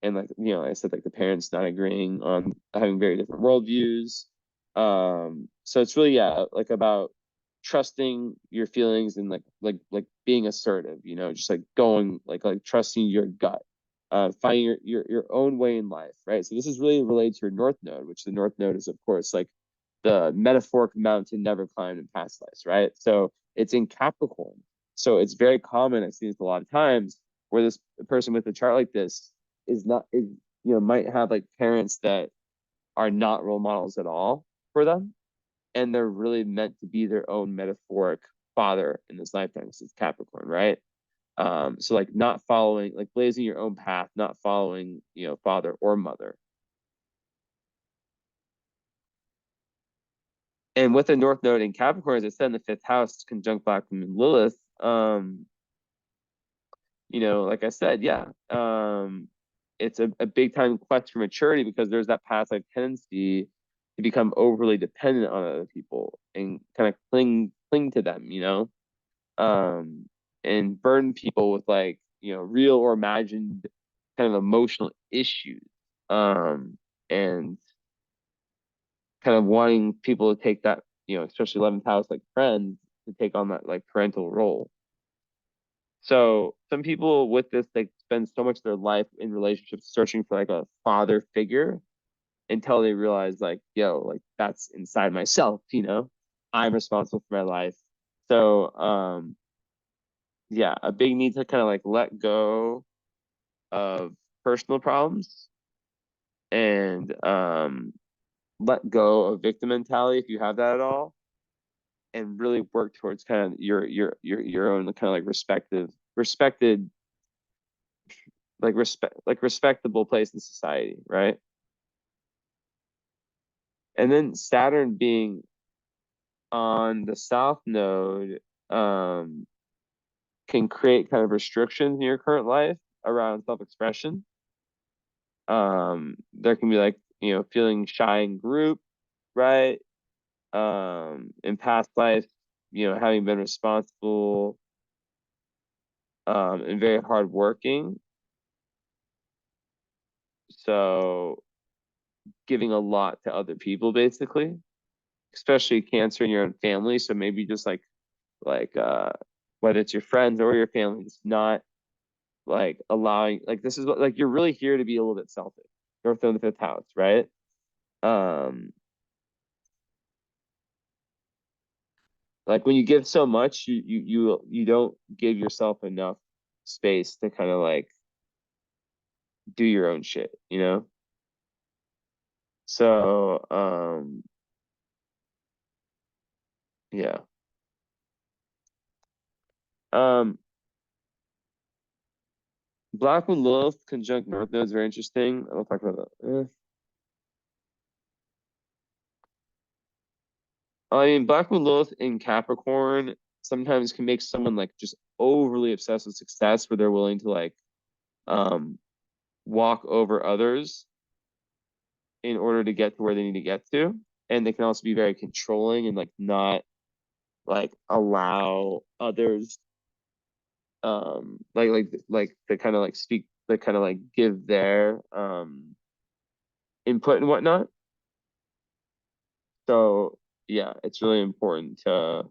And like, you know, I said, like the parents not agreeing on having very different worldviews. So it's really, yeah, like about trusting your feelings and like being assertive, you know, just like going like trusting your gut, finding your own way in life, right? So this is really related to your North Node, which the North Node is, of course, like the metaphoric mountain never climbed in past lives, right? So it's in Capricorn. So it's very common, I've seen this a lot of times, where this person with a chart like this is not is you know might have like parents that are not role models at all for them, and they're really meant to be their own metaphoric father in this lifetime. This is Capricorn, right? So like not following, like blazing your own path, not following, you know, father or mother. And with the North Node in Capricorn, as I said, in the fifth house, conjunct Black Moon Lilith, you know, like I said, yeah, it's a big time quest for maturity because there's that past life tendency to become overly dependent on other people and kind of cling to them, you know, and burden people with like, you know, real or imagined kind of emotional issues, and kind of wanting people to take that, you know, especially 11th house, like friends, to take on that like parental role. So some people with this, they spend so much of their life in relationships searching for like a father figure until they realize like, yo, like that's inside myself, you know, I'm responsible for my life. So yeah, a big need to kind of like let go of personal problems and let go of victim mentality if you have that at all, and really work towards kind of your own kind of like respected like respectable place in society, right? And then Saturn being on the South Node um, can create kind of restrictions in your current life around self-expression. There can be like, you know, feeling shy in group, right? In past life, you know, having been responsible and very hardworking. So giving a lot to other people, basically, especially Cancer in your own family. So maybe just like whether it's your friends or your family, it's not like allowing, like this is what, like you're really here to be a little bit selfish. North of the fifth house, right? Um, like when you give so much, you don't give yourself enough space to kind of like do your own shit, you know? So yeah. Um Black Moon Lilith conjunct North Node is very interesting. I'll talk about that. I mean, Black Moon Lilith in Capricorn sometimes can make someone like just overly obsessed with success, where they're willing to like um walk over others in order to get to where they need to get to. And they can also be very controlling and like not like allow others like to kind of like speak, like kind of like give their input and whatnot. So yeah, it's really important to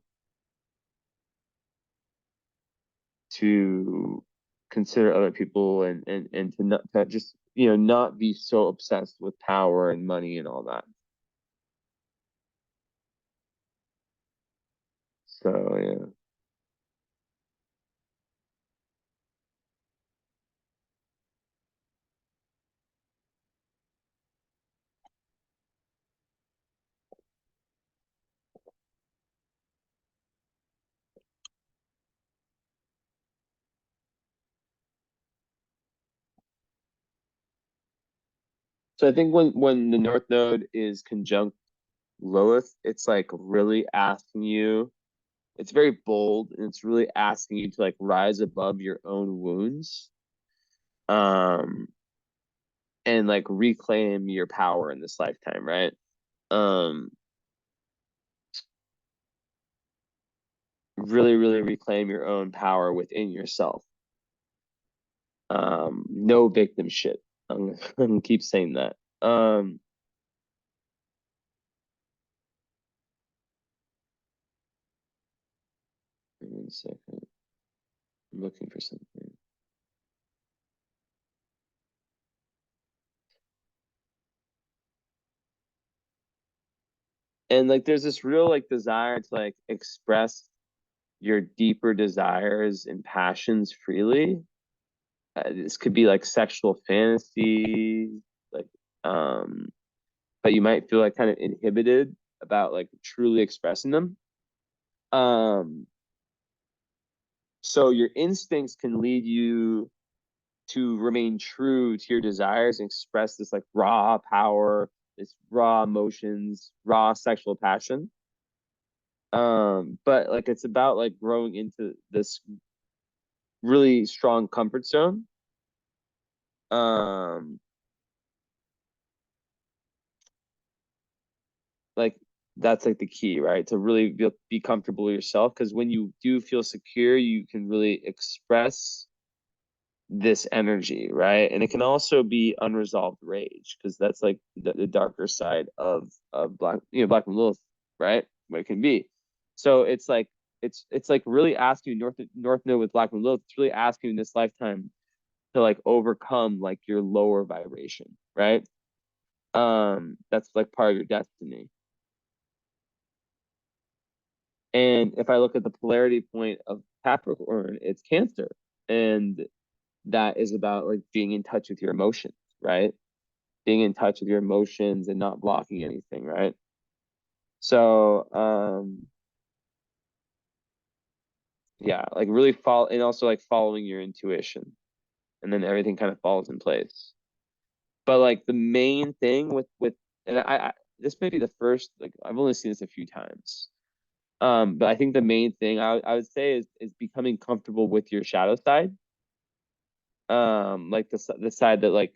consider other people and to not to just, you know, not be so obsessed with power and money and all that. So yeah. So I think when the North Node is conjunct Lilith, it's like really asking you. it's very bold, and it's really asking you to like rise above your own wounds, and like reclaim your power in this lifetime, right? Um, really, really reclaim your own power within yourself. No victim shit. I'm gonna keep saying that. 1 second. I'm looking for something. And like there's this real like desire to like express your deeper desires and passions freely. This could be like sexual fantasies, like but you might feel like kind of inhibited about like truly expressing them. Um, so your instincts can lead you to remain true to your desires and express this like raw power, this raw emotions, raw sexual passion. But like it's about like growing into this really strong comfort zone. Um, like that's like the key, right? To really be comfortable with yourself, because when you do feel secure, you can really express this energy, right? And it can also be unresolved rage, because that's like the darker side of black, black and lilith, right? What it can be. So it's like it's like really asking you, north node with black and lilith, it's really asking you in this lifetime to like overcome like your lower vibration, right? That's like part of your destiny. And if I look at the polarity point of Capricorn, it's Cancer. And that is about like being in touch with your emotions, right? Being in touch with your emotions and not blocking anything, right? So, yeah, like really follow, and also like following your intuition, and then everything kind of falls in place. But like the main thing with, and I this may be the first, like I've only seen this a few times. But I think the main thing I would say is becoming comfortable with your shadow side. Like the side that like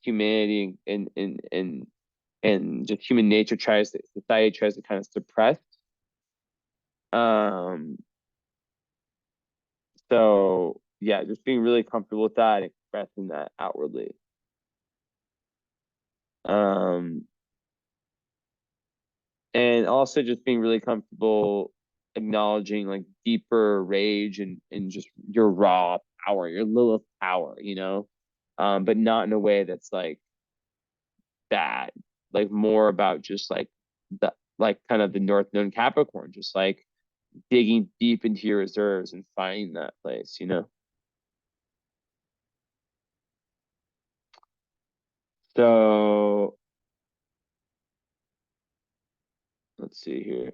humanity and just human nature society tries to kind of suppress. Um, so yeah, just being really comfortable with that and expressing that outwardly. Um, and also just being really comfortable acknowledging like deeper rage and just your raw power, your Lilith power, but not in a way that's like bad, like more about just like the like kind of the North Node Capricorn, just like digging deep into your reserves and finding that place. So let's see here.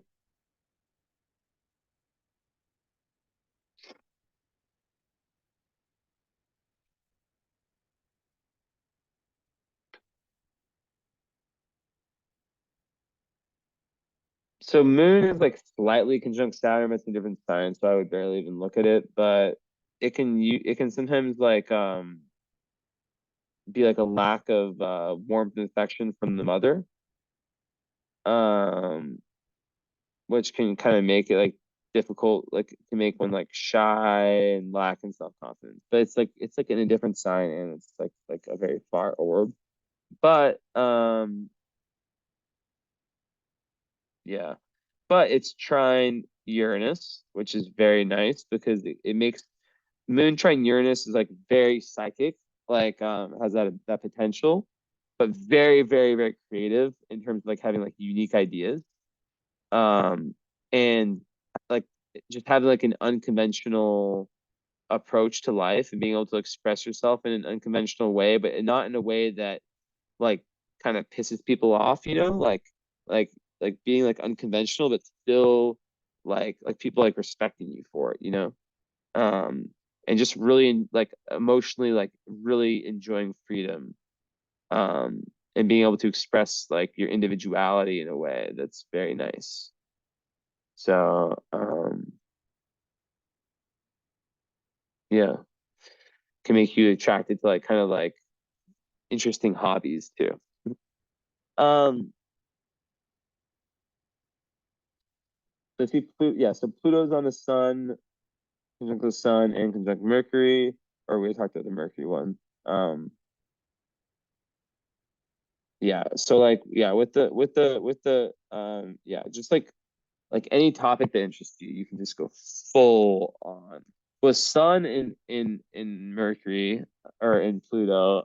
So Moon is like slightly conjunct Saturn, but it's a different sign, so I would barely even look at it. But it can sometimes like be like a lack of warmth and affection from the mother, um, which can kind of make it like difficult, like to make one like shy and lack in self confidence. But it's like in a different sign, and it's like a very far orb. But yeah, but it's trine Uranus, which is very nice because it makes Moon trine Uranus is like very psychic, like has that potential, but very, very, very creative in terms of like having like unique ideas. And like just having like an unconventional approach to life and being able to express yourself in an unconventional way, but not in a way that like kind of pisses people off, like like being like unconventional, but still like people like respecting you for it. Um, and just really like emotionally like really enjoying freedom, um, and being able to express like your individuality in a way that's very nice. So Yeah. Can make you attracted to like kind of like interesting hobbies too. Um, let's see, yeah, so Pluto's on the sun, conjunct the sun and conjunct Mercury, or we talked about the Mercury one. Yeah, so like yeah, yeah, just like any topic that interests you, you can just go full on. With Sun in Mercury or in Pluto,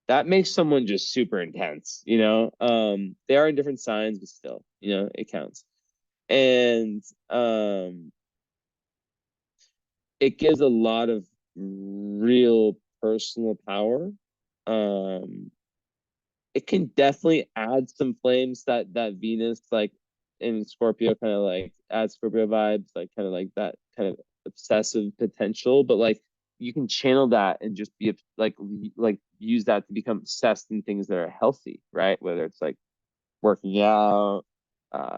that makes someone just super intense, you know. They are in different signs, but still, you know, it counts. And it gives a lot of real personal power. Um, it can definitely add some flames that Venus like in Scorpio kind of like adds Scorpio vibes, like kind of like that kind of obsessive potential, but like you can channel that and just be like use that to become obsessed in things that are healthy, right? Whether it's like working out,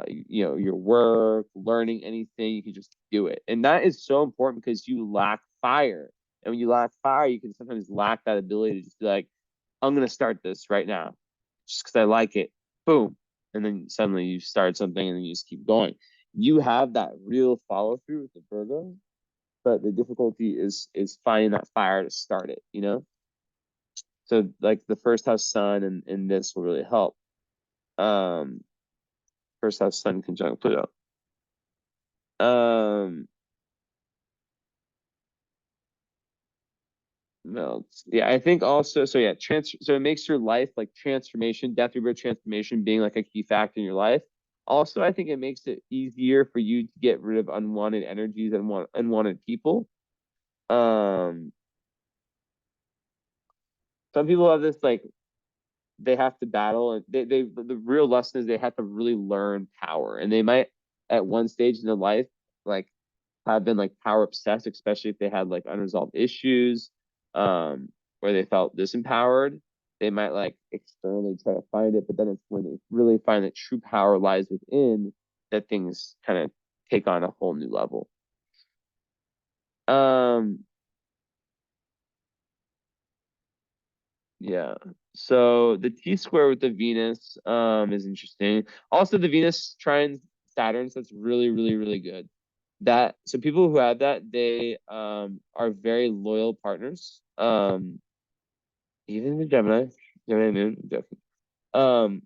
you know, your work, learning anything, you can just do it. And that is so important because you lack fire. And when you lack fire, you can sometimes lack that ability to just be like, I'm gonna start this right now, just because I like it. Boom. And then suddenly you start something and then you just keep going. You have that real follow through with the Virgo, but the difficulty is finding that fire to start it, you know? So like the first house sun and this will really help. Um, first house sun conjunct Pluto. Um, no, yeah, I think also, so yeah, so it makes your life like transformation, death, rebirth, transformation being like a key factor in your life. Also, I think it makes it easier for you to get rid of unwanted energies and unwanted people. Um, some people have this like they have to battle, and they the real lesson is they have to really learn power, and they might at one stage in their life like have been like power obsessed, especially if they had like unresolved issues, where they felt disempowered. They might like externally try to find it, but then it's when they really find that true power lies within that things kind of take on a whole new level. Um, yeah. So the T square with the Venus is interesting. Also, the Venus trines Saturn, so that's really, really, really good. That so people who have that, they are very loyal partners. Even the Gemini moon, definitely. Um,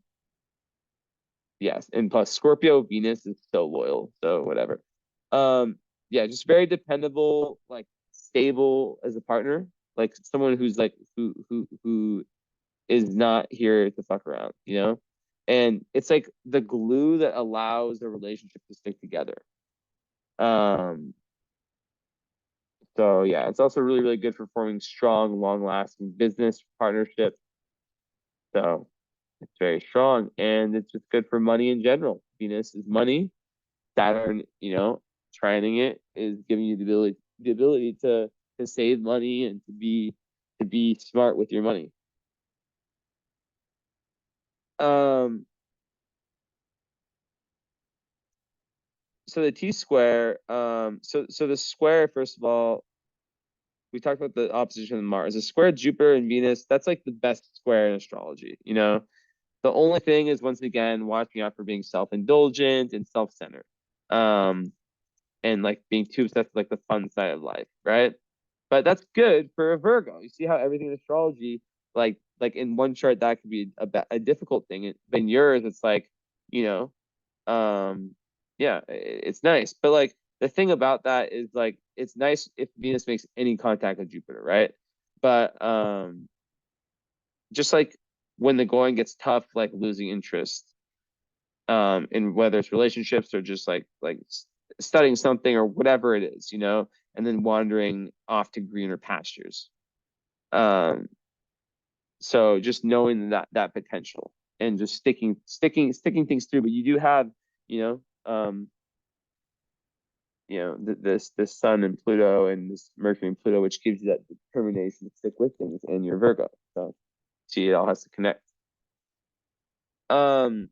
yes, and plus Scorpio Venus is so loyal, so whatever. Yeah, just very dependable, like stable as a partner, like someone who's like who is not here to fuck around, you know? And it's like the glue that allows the relationship to stick together. Um, so yeah, it's also really, really good for forming strong, long-lasting business partnerships. So it's very strong, and it's just good for money in general. Venus is money. Saturn, you know, trining it is giving you the ability to save money and to be smart with your money. Um, so the T square, so the square, first of all, we talked about the opposition of Mars. The square Jupiter and Venus, that's like the best square in astrology, you know. The only thing is once again watching out for being self-indulgent and self-centered. Um, and like being too obsessed with like the fun side of life, right? But that's good for a Virgo. You see how everything in astrology, like in one chart that could be a difficult thing, but in yours it's like, you know, yeah, it's nice. But like the thing about that is like it's nice if Venus makes any contact with Jupiter, right? But just like when the going gets tough, like losing interest, in whether it's relationships or just like studying something or whatever it is, you know, and then wandering off to greener pastures. Um, so just knowing that potential and just sticking things through, but you do have, you know, this Sun and Pluto and this Mercury and Pluto, which gives you that determination to stick with things, and your Virgo. So see, it all has to connect. Um,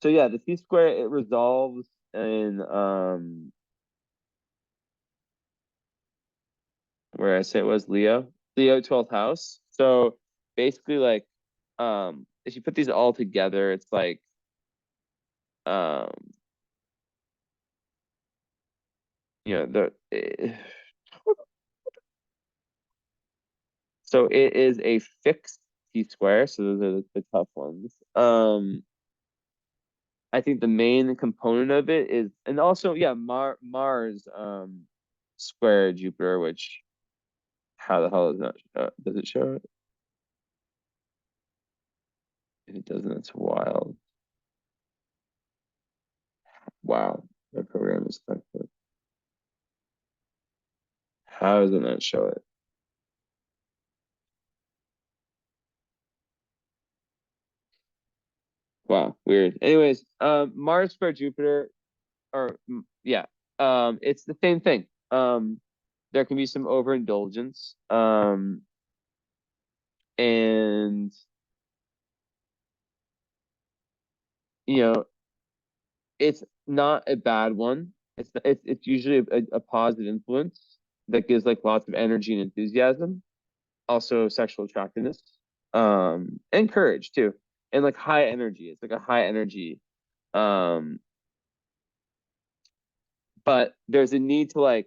so yeah, the T square it resolves in where I say it was Leo 12th house. So basically like if you put these all together, it's like um you know so it is a fixed T-square, so those are the tough ones. I think the main component of it is, and also yeah, Mars square Jupiter, which how the hell is that? Does it show it? If it doesn't, it's wild. Wow, my program is stuck. How does it not show it? Wow, weird. Anyways, Mars square Jupiter, or yeah, it's the same thing. There can be some overindulgence, and you know, it's not a bad one. It's usually a positive influence that gives like lots of energy and enthusiasm, also sexual attractiveness, and courage too, and like high energy. It's like a high energy, um, but there's a need to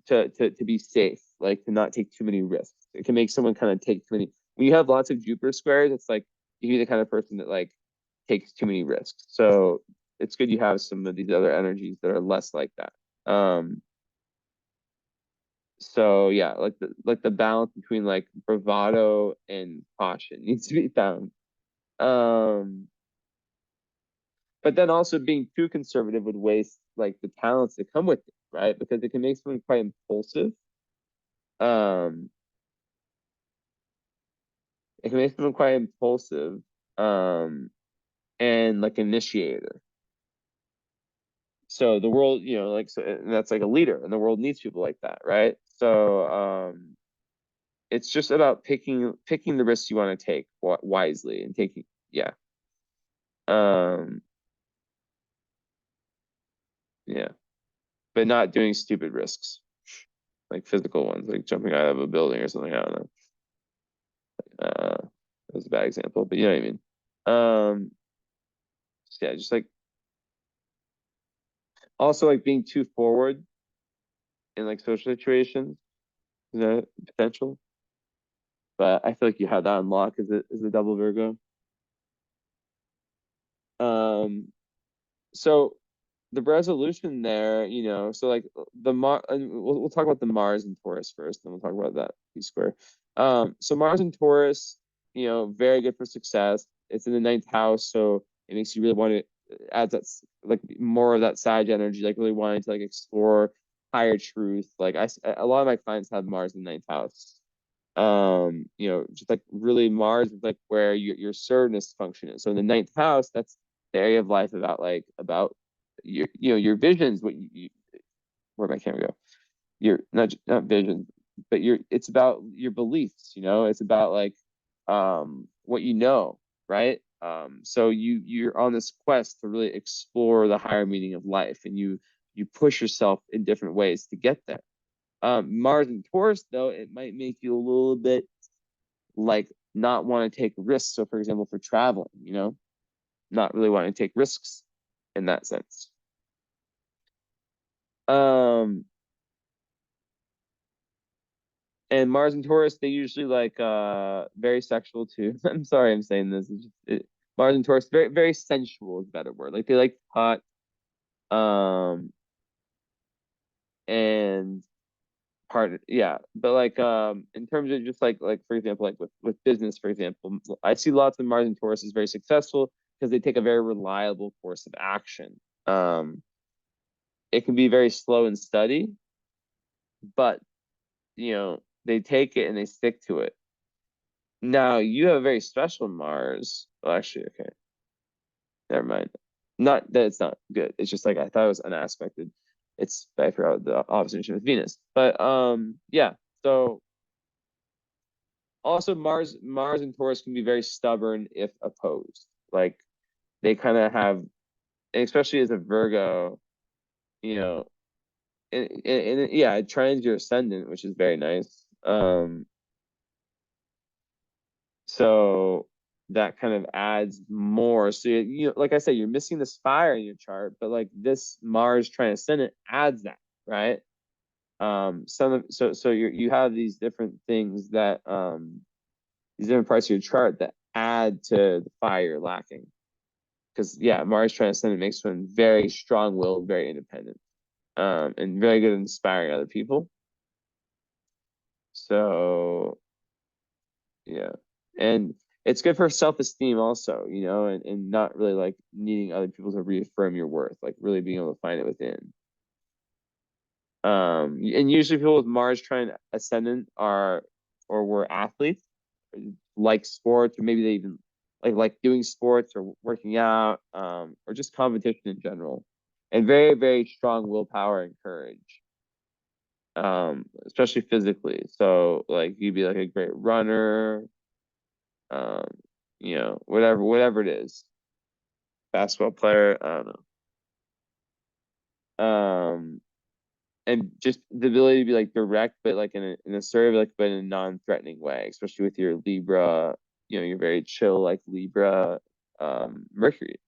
to be safe, like to not take too many risks. It can make someone kind of take too many. When you have lots of Jupiter squares, it's like you're the kind of person that like takes too many risks. So it's good you have some of these other energies that are less like that. So yeah, like the balance between like bravado and caution needs to be found. Um, but then also being too conservative would waste like the talents that come with it, right? Because it can make someone quite impulsive. Um, it can make someone quite impulsive, um, and like initiator. So the world, like so and that's like a leader, and the world needs people like that, right? So it's just about picking the risks you want to take wisely and taking, yeah. Um, yeah, but not doing stupid risks, like physical ones, like jumping out of a building or something. I don't know. That was a bad example, but you know what I mean. Yeah, just like also like being too forward in like social situations is that potential. But I feel like you have that unlocked as a double Virgo. Um, so the resolution there, so like we'll talk about the Mars and Taurus first, then we'll talk about that P square. So Mars and Taurus, very good for success. It's in the ninth house, so it makes you really want to adds that like more of that Sag energy, like really wanting to like explore higher truth. Like a lot of my clients have Mars in the ninth house. Just like really Mars is like where your assertiveness function is. So in the ninth house, that's the area of life about your visions, what where my camera go? Your not vision, but it's about your beliefs, it's about like what right? So you're on this quest to really explore the higher meaning of life, and you push yourself in different ways to get there. Mars and Taurus, though, it might make you a little bit like not want to take risks. So for example, for traveling, not really wanting to take risks in that sense. Um, and Mars and Taurus, they usually like very sexual too. I'm sorry I'm saying this. Mars and Taurus, very, very sensual is a better word. Like they like hot. And yeah, but like in terms of just like for example, like with business, for example, I see lots of Mars and Taurus is very successful because they take a very reliable course of action. Um, it can be very slow and steady, but they take it and they stick to it. Now you have a very special Mars. Well, actually, okay, never mind. Not that it's not good. It's just like I thought it was unaspected. It's I forgot the opposition with Venus. But yeah. So also Mars and Taurus can be very stubborn if opposed. Like they kind of have and especially as a Virgo, you know, yeah, it trines your ascendant, which is very nice. So that kind of adds more. So you know, like I said, you're missing this fire in your chart, but like this Mars trine ascendant adds that, right? So you have these different things that these different parts of your chart that add to the fire you're lacking. Because yeah, Mars trine ascendant makes one very strong-willed, very independent, and very good at inspiring other people. So yeah. And it's good for self-esteem also, you know, and not really like needing other people to reaffirm your worth, like really being able to find it within. And usually people with Mars trine ascendant are or were athletes, like sports, or maybe they even like doing sports or working out, or just competition in general. And very, very strong willpower and courage, especially physically. So like you'd be like a great runner, um, you know, whatever it is, basketball player, I don't know. And just the ability to be like direct, but like in a sort of like, but in a non-threatening way, especially with your Libra, you know, you're very chill, like Libra, Mercury.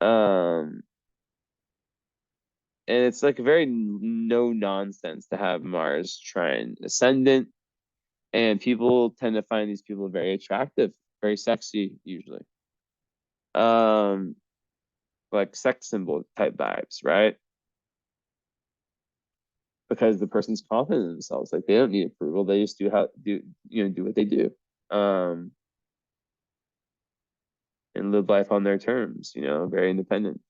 Um, and it's like a very no nonsense to have Mars trine ascendant, and people tend to find these people very attractive, very sexy, usually. Um, like sex symbol type vibes, right? Because the person's confident in themselves. Like they don't need approval. They just do what they do. Um, and live life on their terms, you know, very independent.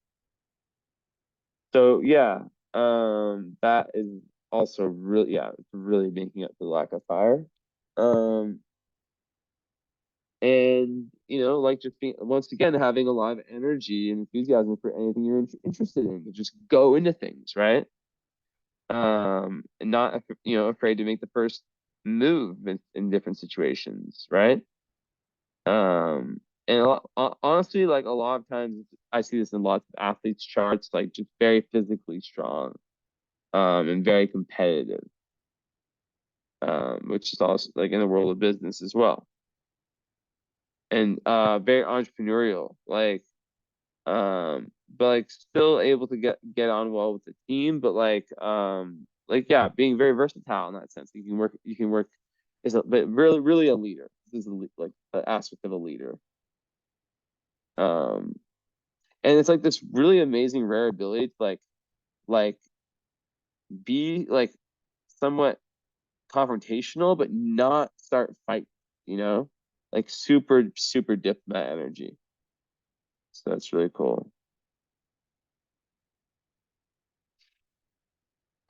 So yeah, that is also really, yeah, it's really making up the lack of fire. Um, and you know, like just being once again having a lot of energy and enthusiasm for anything you're interested in. Just go into things, right? And not, you know, afraid to make the first move in different situations, right? And honestly, like a lot of times I see this in lots of athletes charts, like just very physically strong, and very competitive, which is also like in the world of business as well. And very entrepreneurial, but like still able to get on well with the team, but like yeah, being very versatile in that sense. You can work but really a leader. This is like an aspect of a leader. Um, and it's like this really amazing rare ability to like be like somewhat confrontational but not start fight, you know, like super diplomat energy. So that's really cool.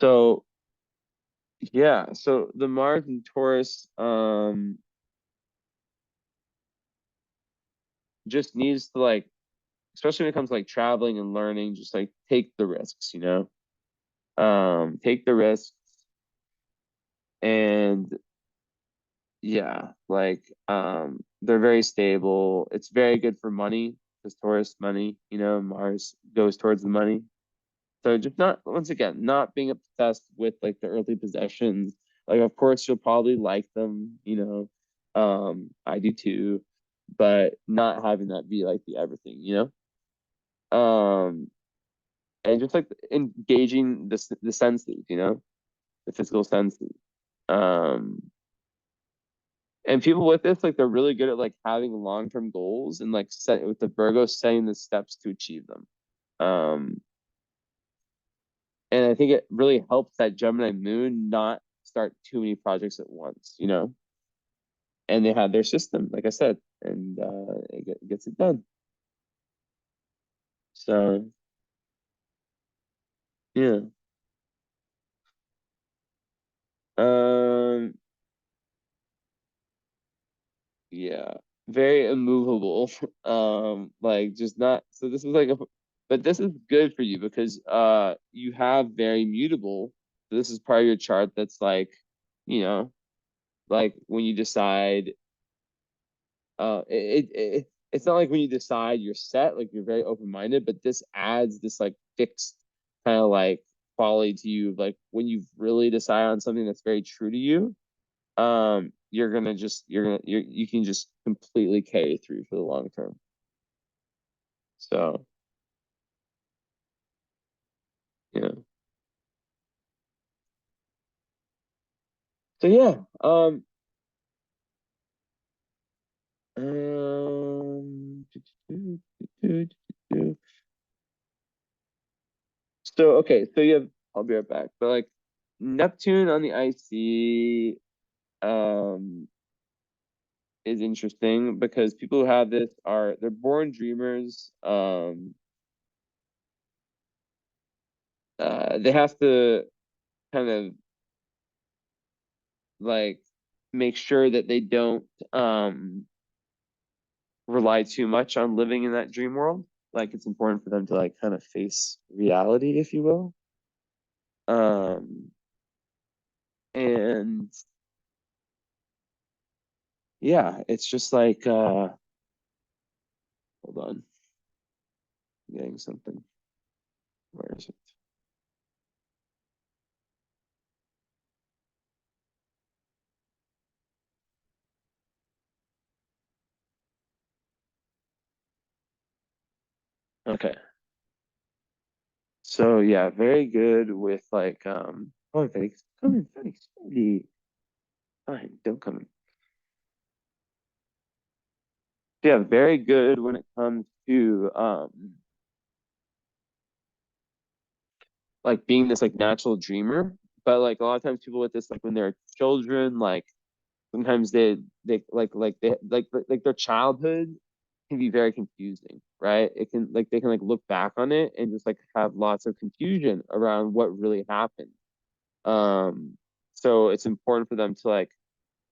So yeah, so the Mars and Taurus just needs to like, especially when it comes to like traveling and learning, just like take the risks, you know, take the risks. And yeah, like they're very stable. It's very good for money because Taurus money, you know, Mars goes towards the money. So just not, once again, not being obsessed with like the earthly possessions. Like of course you'll probably like them, you know. I do too, but not having that be like the everything, you know? And just like engaging the senses, you know, the physical senses. Um And people with this, like they're really good at like having long-term goals and like set with the Virgo setting the steps to achieve them. Um, and I think it really helps that Gemini moon not start too many projects at once, you know. And they have their system, like I said, and it gets it done. So yeah. Um, yeah, very immovable. Like just not, so this is like a, but this is good for you because you have very mutable. So this is part of your chart that's like, you know, like when you decide it's not like when you decide you're set, like you're very open-minded, but this adds this like fixed kind of like quality to you. Like when you really decide on something that's very true to you, you can just completely carry through for the long term. So yeah. So yeah. Um so okay, so you have, I'll be right back. But like Neptune on the IC is interesting because people who have this they're born dreamers. They have to kind of like make sure that they don't rely too much on living in that dream world. Like it's important for them to like kind of face reality, if you will. And yeah, it's just like hold on, I'm getting something. Where is it? Okay. So yeah, very good with like come on, Felix. Come in, Felix. Fine, don't come in. Yeah, very good when it comes to like being this like natural dreamer. But like a lot of times people with this, like when they're children, like sometimes they like their childhood can be very confusing, right? It can like they can like look back on it and just like have lots of confusion around what really happened. Um, so it's important for them to like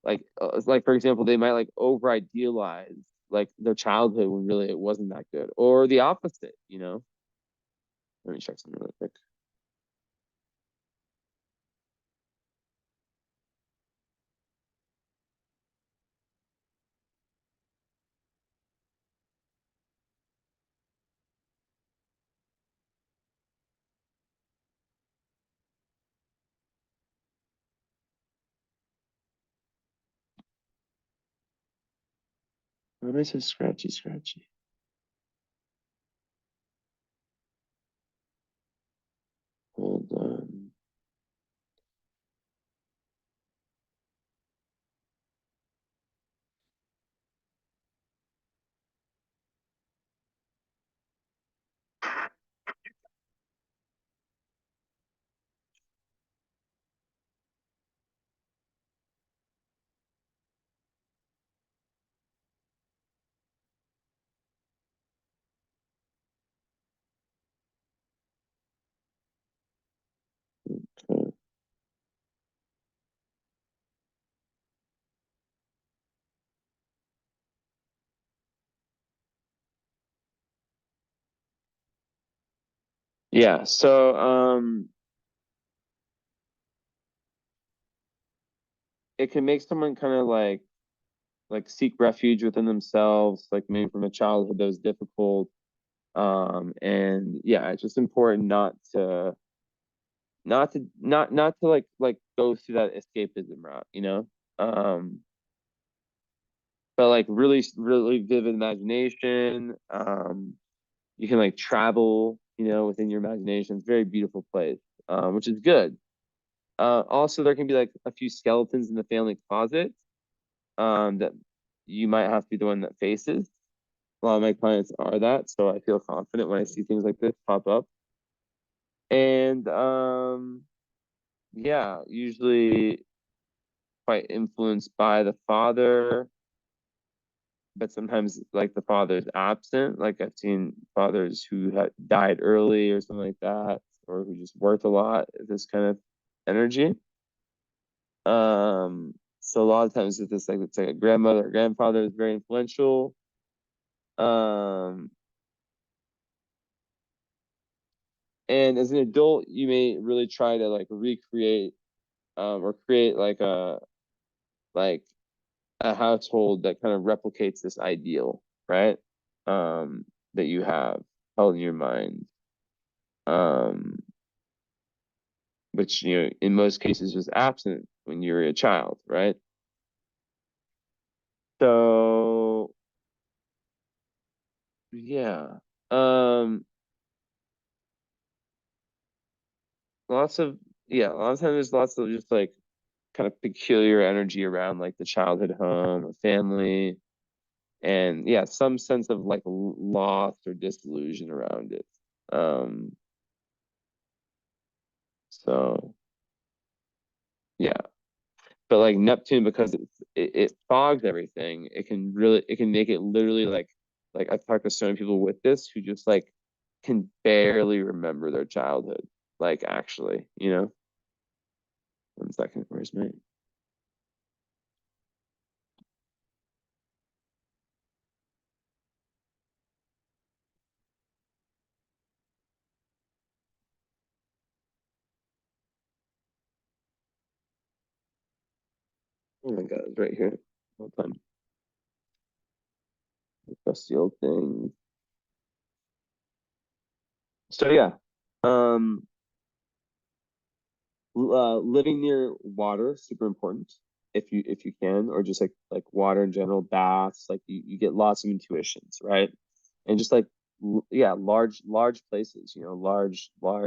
for example, they might like over idealize like their childhood when really it wasn't that good, or the opposite, you know. Let me check something really quick. What is this scratchy scratchy? Hold on. Okay. Yeah, so it can make someone kind of like seek refuge within themselves, like maybe from a childhood that was difficult. And yeah, it's just important not to like go through that escapism route, you know. Um, but like really vivid imagination. You can like travel, you know, within your imagination. It's a very beautiful place, which is good. Also, there can be like a few skeletons in the family closet that you might have to be the one that faces. A lot of my clients are that, so I feel confident when I see things like this pop up. And yeah, usually quite influenced by the father, but sometimes like the father's absent. Like I've seen fathers who had died early or something like that, or who just worked a lot. This kind of energy. So a lot of times with this, like it's like a grandmother or grandfather is very influential. Um, and as an adult, you may really try to like recreate or create like a household that kind of replicates this ideal, right? that you have held in your mind, which, you know, in most cases was absent when you were a child, right? So yeah, lots of yeah, a lot of times there's lots of just like kind of peculiar energy around like the childhood home, a family, and yeah, some sense of like loss or disillusion around it. Um, so yeah, but like Neptune, because it fogs everything, it can make it literally like I've talked to so many people with this who just like can barely remember their childhood, like actually, you know. 1 second, where's my oh my god, it's right here. Hold on, that's the old thing. So yeah, um, living near water super important if you can, or just like water in general, baths, like you get lots of intuitions, right? And just like yeah, large places, you know, large whether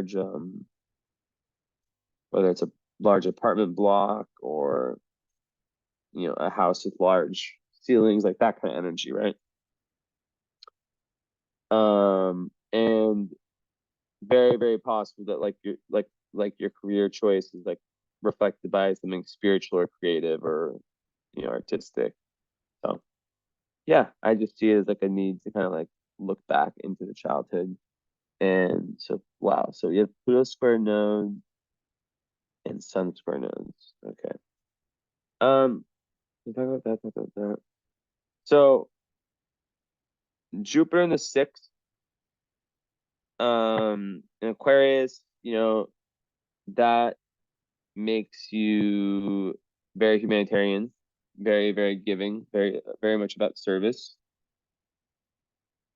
it's a large apartment block or, you know, a house with large ceilings, like that kind of energy, right? And very possible that like your career choice is like reflected by something spiritual or creative or, you know, artistic. So yeah, I just see it as like a need to kind of like look back into the childhood. And so wow, so you have Pluto square nodes and Sun square nodes. Okay. Talk about that, talk about that. So Jupiter in the sixth, in Aquarius, you know, that makes you very humanitarian, very giving, very much about service.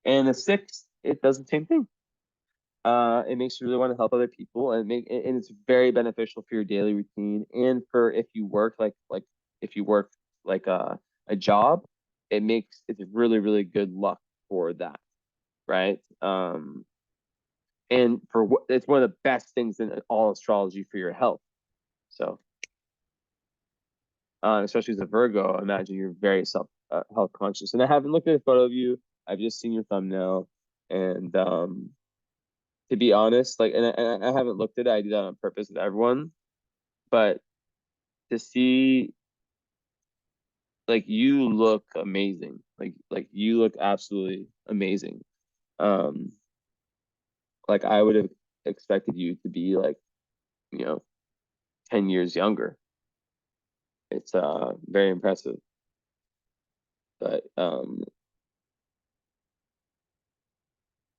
And the sixth, it does the same thing. It makes you really want to help other people, and it's very beneficial for your daily routine and for if you work if you work like a job, it's really good luck for that, right? And for what it's one of the best things in all astrology for your health. So especially as a Virgo, I imagine you're very self health conscious. And I haven't looked at a photo of you. I've just seen your thumbnail, and to be honest, like, and I haven't looked at it. I do that on purpose with everyone, but to see like you look amazing, like you look absolutely amazing. Um, like I would have expected you to be like, you know, 10 years younger. It's very impressive, but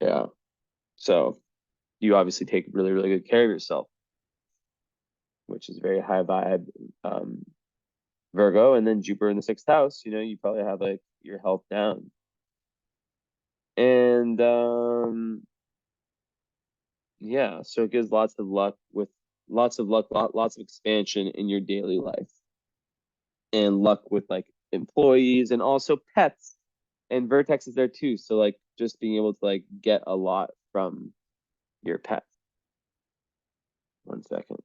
yeah. So you obviously take really good care of yourself, which is very high vibe. Um, Virgo, and then Jupiter in the sixth house, you know, you probably have like your health down. And yeah, so it gives lots of luck, lots of expansion in your daily life and luck with like employees and also pets. And Vertex is there too. So like just being able to like get a lot from your pet. 1 second.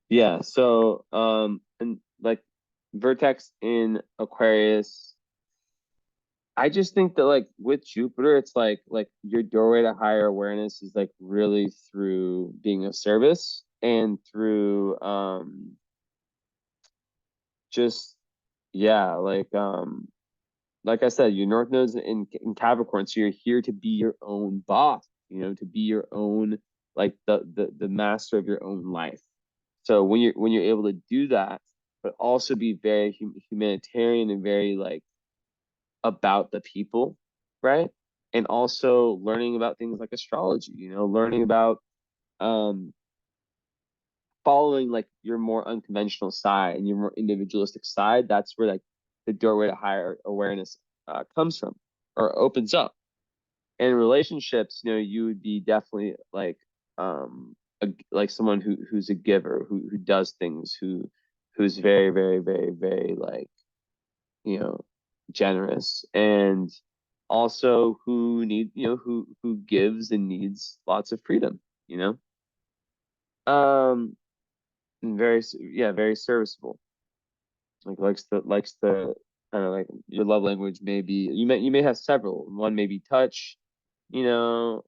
Yeah, so and like Vertex in Aquarius, I just think that like with Jupiter, it's like your doorway to higher awareness is like really through being of service and through just yeah, like I said, your North Node's in Capricorn, so you're here to be your own boss, you know, to be your own like the master of your own life. So when you're able to do that, but also be very humanitarian and very like about the people, right? and also learning about things like astrology, learning about following like your more unconventional side and your more individualistic side. That's where like the doorway to higher awareness comes from or opens up. And in relationships, you would be definitely like like someone who's a giver, who does things, who's very, very, very, very like, generous, and also who gives and needs lots of freedom, and very serviceable. Like likes to kind of like your love language may be, you may have several. One may be touch, and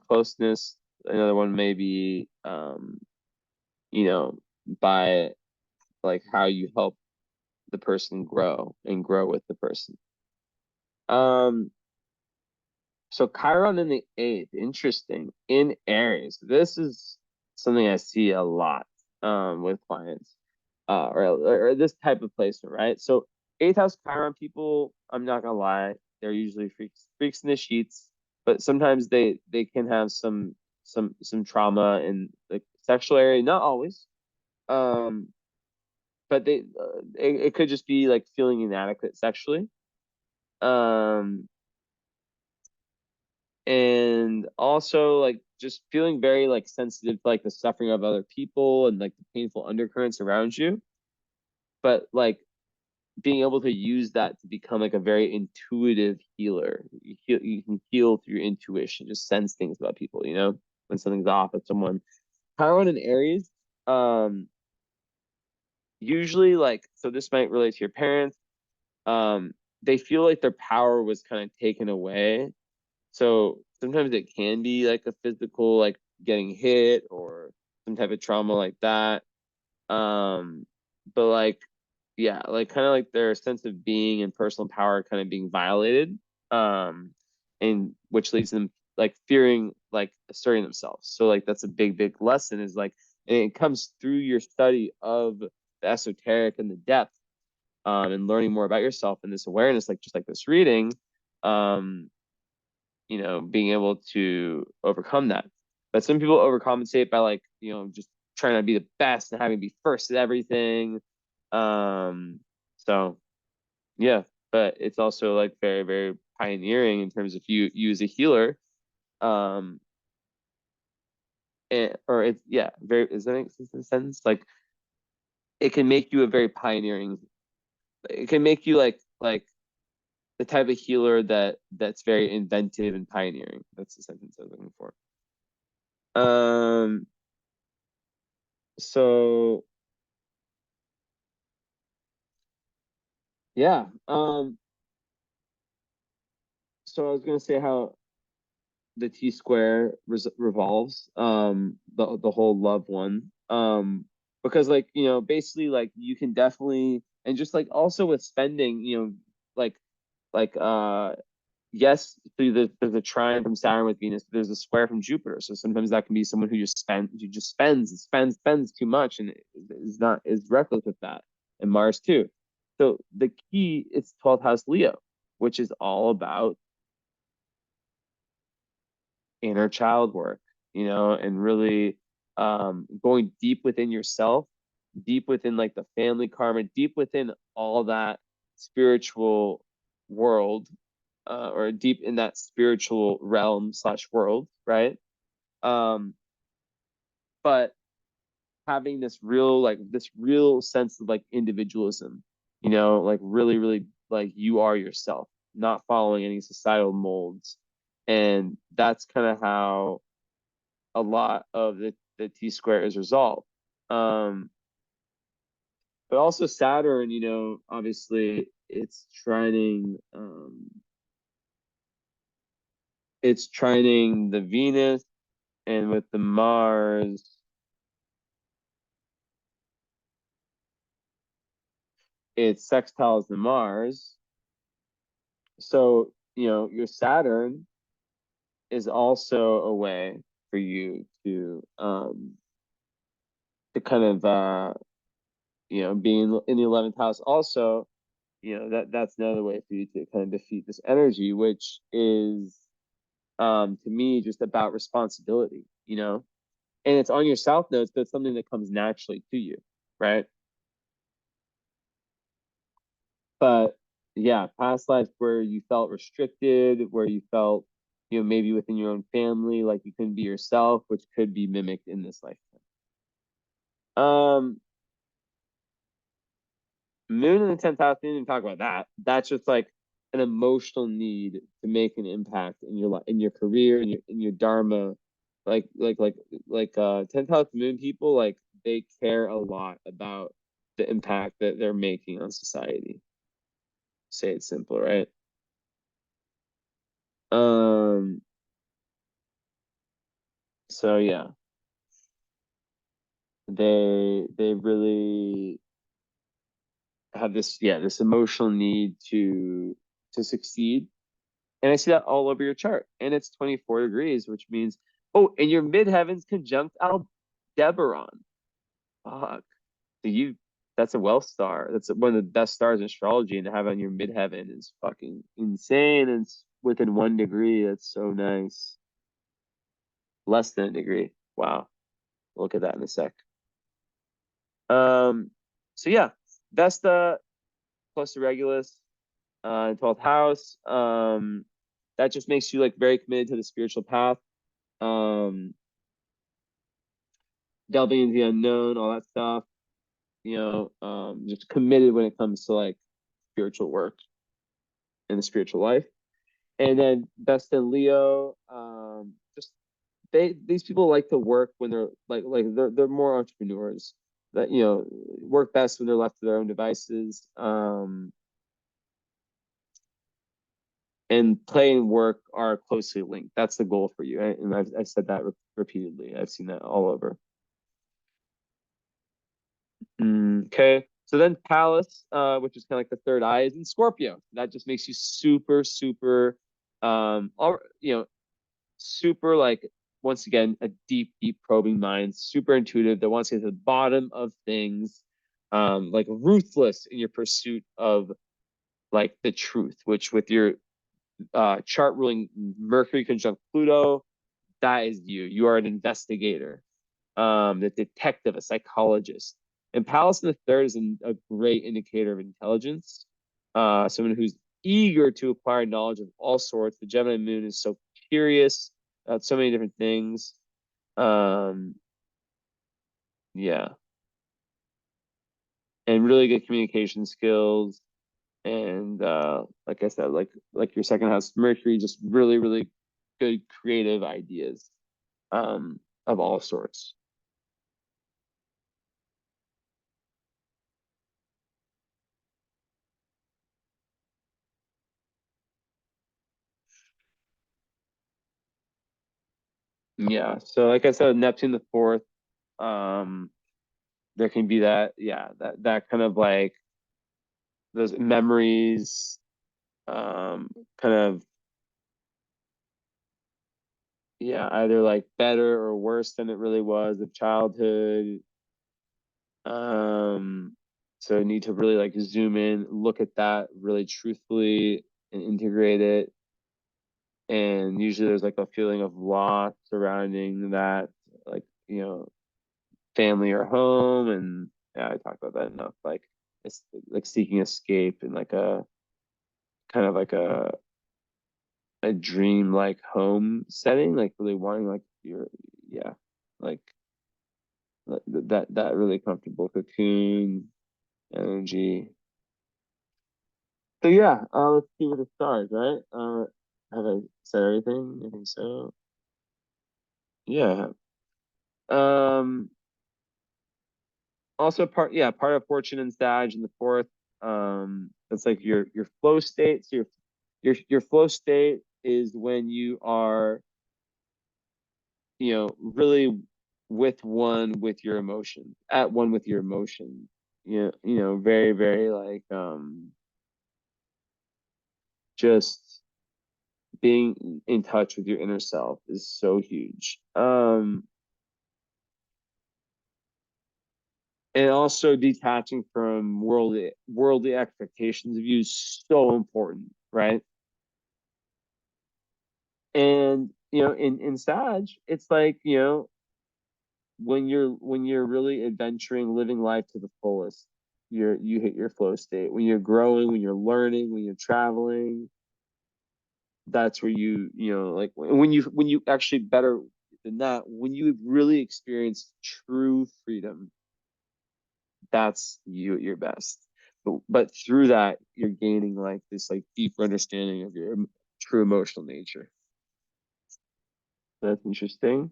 closeness. Another one may be by like how you help the person grow and grow with the person. Um so Chiron in the eighth, interesting, in Aries. This is something I see a lot with clients, or this type of placement, right? So eighth house Chiron people, I'm not gonna lie, they're usually freaks in the sheets, but sometimes they can have some trauma in the sexual area, not always. Um, but it could just be like feeling inadequate sexually. Um, and also like just feeling very like sensitive to like the suffering of other people and like the painful undercurrents around you, but like being able to use that to become like a very intuitive healer. You can heal through your intuition, just sense things about people, when something's off with someone. Chiron and Aries, usually like, so this might relate to your parents. They feel like their power was kind of taken away. So sometimes it can be like a physical, like getting hit or some type of trauma like that. But like, yeah, like kind of like their sense of being and personal power kind of being violated. And which leads them like fearing like asserting themselves. So like that's a big, big lesson, is like, and it comes through your study of the esoteric and the depth, and learning more about yourself and this awareness, like just like this reading, um, being able to overcome that. But some people overcompensate by like, just trying to be the best and having to be first at everything. So yeah, but it's also like very, very pioneering in terms of you as a healer. Um, or it's, yeah, very, does that make sense? Like it can make you a very pioneering, it can make you like the type of healer that's very inventive and pioneering. That's the sentence I was looking for. Um, so yeah. So I was gonna say how the T square revolves, the whole love one. Because like, basically like you can definitely, and just like also with spending, like like yes, through there's a trine from Saturn with Venus, there's a square from Jupiter. So sometimes that can be someone who just spends too much and is reckless with that. And Mars too. So the key is 12th house Leo, which is all about inner child work, and really going deep within yourself, deep within like the family karma, deep within all that spiritual world, or deep in that spiritual realm slash world, right? Um, but having this real sense of like individualism, like really, really like you are yourself, not following any societal molds. And that's kind of how a lot of the T square is resolved. But also Saturn, obviously it's trining the Venus, and with the Mars, it sextiles the Mars. So, your Saturn is also a way for you to kind of being in the 11th house also, that's another way for you to kind of defeat this energy, which is to me just about responsibility, you know, and it's on your south node, so it's something that comes naturally to you, right? But yeah, past lives where you felt restricted, where you felt, you know, maybe within your own family, like you couldn't be yourself, which could be mimicked in this lifetime. Moon in the 10th house, didn't even talk about that. That's just like an emotional need to make an impact in your life, in your career, in your dharma. Like 10th house moon people, like they care a lot about the impact that they're making on society. Say it simple, right? Um, so yeah, they really have this, yeah, this emotional need to succeed. And I see that all over your chart. And it's 24 degrees, which means, oh, and your midheaven's conjunct Aldebaran. Fuck. So that's a wealth star. That's one of the best stars in astrology. And to have on your midheaven is fucking insane. And it's within 1 degree. That's so nice. Less than a degree. Wow. Look at that in a sec. Um, so yeah, Vesta plus the Regulus, 12th house. That just makes you like very committed to the spiritual path. Um, delving into the unknown, all that stuff, you know, just committed when it comes to like spiritual work and the spiritual life. And then best in Leo, just these people like to work when they're they're more entrepreneurs that, you know, work best when they're left to their own devices. And play and work are closely linked. That's the goal for you. And I've said that repeatedly. I've seen that all over. Okay. So then Palace, which is kind of like the third eye, is in Scorpio. That just makes you super, super, you know, super like, once again, a deep, deep probing mind, super intuitive that wants to get to the bottom of things, like ruthless in your pursuit of like the truth, which with your chart ruling Mercury conjunct Pluto, that is you. You are an investigator, the detective, a psychologist. And Pallas in the third is a great indicator of intelligence. Someone who's eager to acquire knowledge of all sorts. The Gemini moon is so curious about so many different things. Um, yeah, and really good communication skills. And like I said, like your second house, Mercury, just really, really good creative ideas, of all sorts. Yeah. So like I said, Neptune the fourth, um, there can be that, yeah, that kind of like those memories, kind of, yeah, either like better or worse than it really was of childhood. Um, so I need to really like zoom in, look at that really truthfully and integrate it. And usually there's like a feeling of loss surrounding that, like, you know, family or home. And yeah, I talked about that enough. Like it's like seeking escape in like a kind of like a dream like home setting, like really wanting like your, yeah, like that really comfortable cocoon energy. So yeah, let's see with the stars, right? Have I said everything? I think so. Yeah. Um, Also part, yeah, part of fortune and Sag in the fourth. That's like your flow state. So your flow state is when you are, you know, really with one with your emotion, at one with your emotion. You know, very, very like just being in touch with your inner self is so huge. And also detaching from worldly expectations of you is so important, right? And in Sag, it's like, when you're really adventuring, living life to the fullest, you hit your flow state. When you're growing, when you're learning, when you're traveling, that's where like when you actually, better than that, when you really experience true freedom, that's you at your best. But through that, you're gaining like this like deeper understanding of your true emotional nature. That's interesting.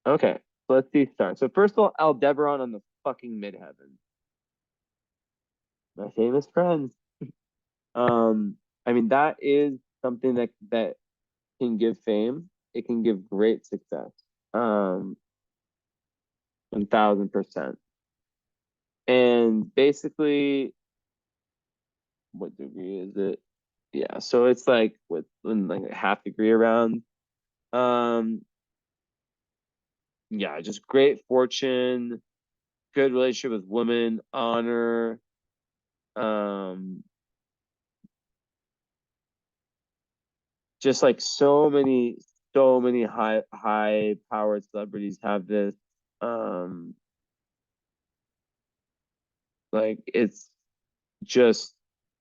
Okay, so let's see start. So first of all, Aldebaran on the fucking midheaven. My famous friend. I mean, that is something that can give fame. It can give great success. 1000%. And basically, what degree is it? Yeah, so it's like with like a half degree around. Um, yeah, just great fortune, good relationship with women, honor, um, just like so many high powered celebrities have this. Um, like it's just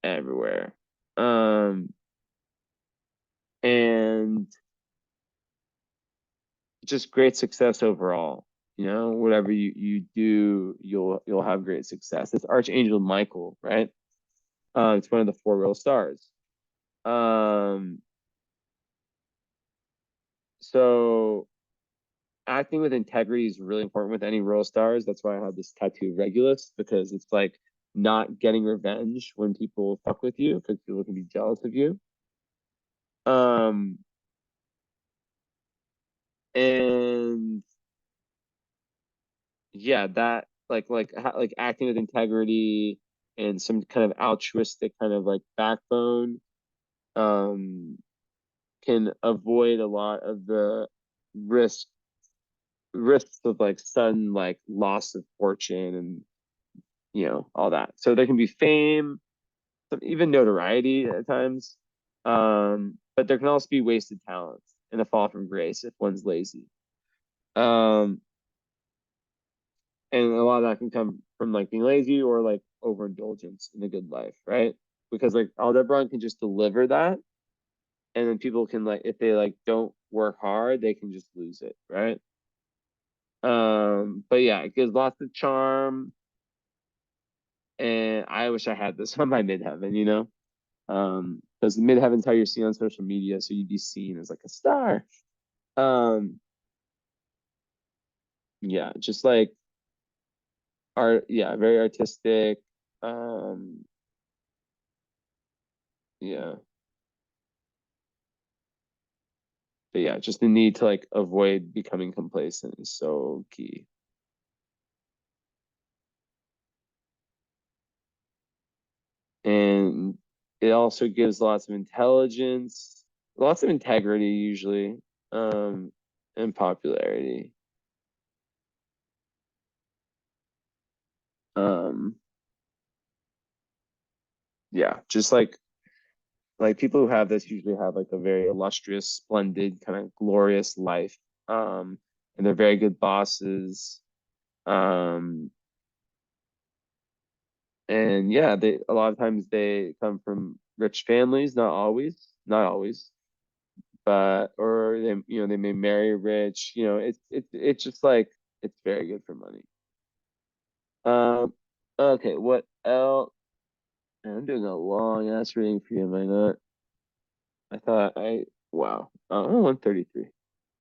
everywhere. And just great success overall. Whatever you do, you'll have great success. It's Archangel Michael, right? It's one of the four real stars. Um, so acting with integrity is really important with any royal stars. That's why I have this tattoo of Regulus, because it's like not getting revenge when people fuck with you, because people can be jealous of you. Um, and yeah, that like acting with integrity and some kind of altruistic kind of like backbone um can avoid a lot of the risk risks of like sudden like loss of fortune and all that. So there can be fame, even notoriety at times, but there can also be wasted talent and a fall from grace if one's lazy. um and a lot of that can come from like being lazy or like overindulgence in a good life, right? Because like Aldebaran can just deliver that, and then people can like, if they like don't work hard, they can just lose it, right? But yeah, it gives lots of charm, and I wish I had this on my midheaven, because midheaven's how you're seen on social media, so you'd be seen as like a star. Um, yeah, just like art, yeah, very artistic. Um, yeah, but yeah, just the need to like avoid becoming complacent is so key. And it also gives lots of intelligence, lots of integrity usually, um, and popularity. Um, yeah, just like people who have this usually have like a very illustrious, splendid, kind of glorious life. And they're very good bosses. Um, and yeah, they a lot of times they come from rich families, not always, but or they may marry rich. It's just like it's very good for money. Um, okay, what else? I'm doing a long ass reading for you, am I not? I thought I wow. Oh, 133.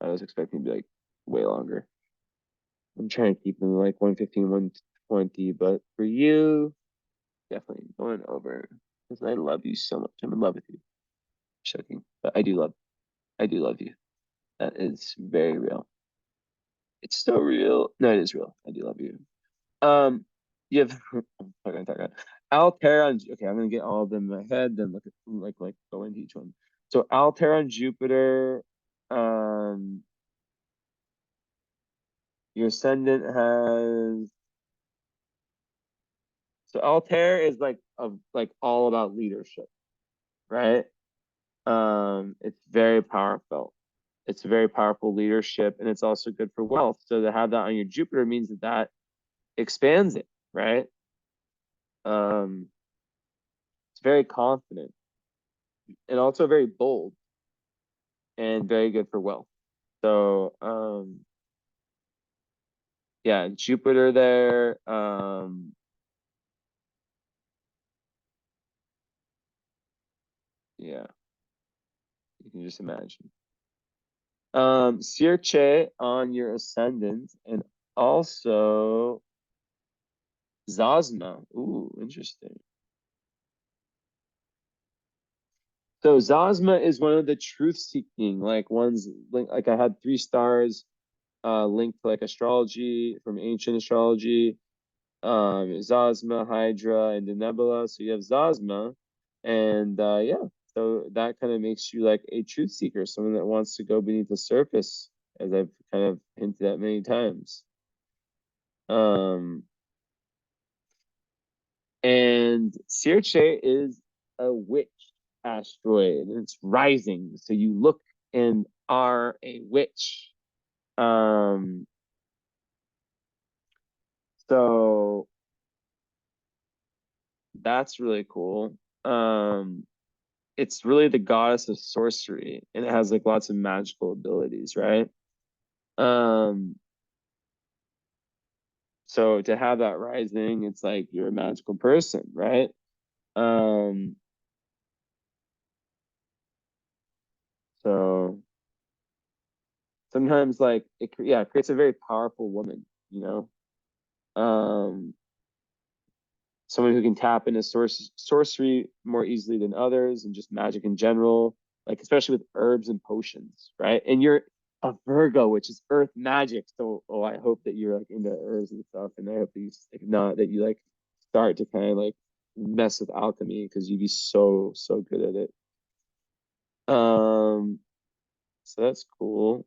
I was expecting to be like way longer. I'm trying to keep them like 115, 120, but for you, definitely going over because I love you so much. I'm in love with you. Joking, but I do love you. That is very real. It's so real. No, it is real. I do love you. Um, you have okay, Altair on. Okay, I'm gonna get all of them in my head, then look at like go into each one. So Altair on Jupiter. Um, your ascendant has, so Altair is like all about leadership, right? It's very powerful. It's a very powerful leadership, and it's also good for wealth. So to have that on your Jupiter means that that expands it, right? It's very confident and also very bold and very good for wealth. So yeah, Jupiter there. Yeah, you can just imagine. Sirche on your ascendant and also Zazma. Ooh, interesting. So Zazma is one of the truth seeking, like ones like I had 3 stars linked to like astrology from ancient astrology. Zazma, Hydra, and the Nebula. So you have Zazma, and yeah, so that kind of makes you like a truth seeker, someone that wants to go beneath the surface, as I've kind of hinted at many times. Um, and Sirche is a witch asteroid, and it's rising. So you look and are a witch. Um, so that's really cool. It's really the goddess of sorcery, and it has like lots of magical abilities, right? Um, so to have that rising, it's like you're a magical person, right? Um, so sometimes like yeah, it creates a very powerful woman, you know? Um, someone who can tap into sorcery more easily than others and just magic in general, like especially with herbs and potions, right? And you're a Virgo, which is earth magic. So I hope that you're like into herbs and stuff. And I hope that you, if not, that you like start to kind of like mess with alchemy because you'd be so good at it. Um, so that's cool.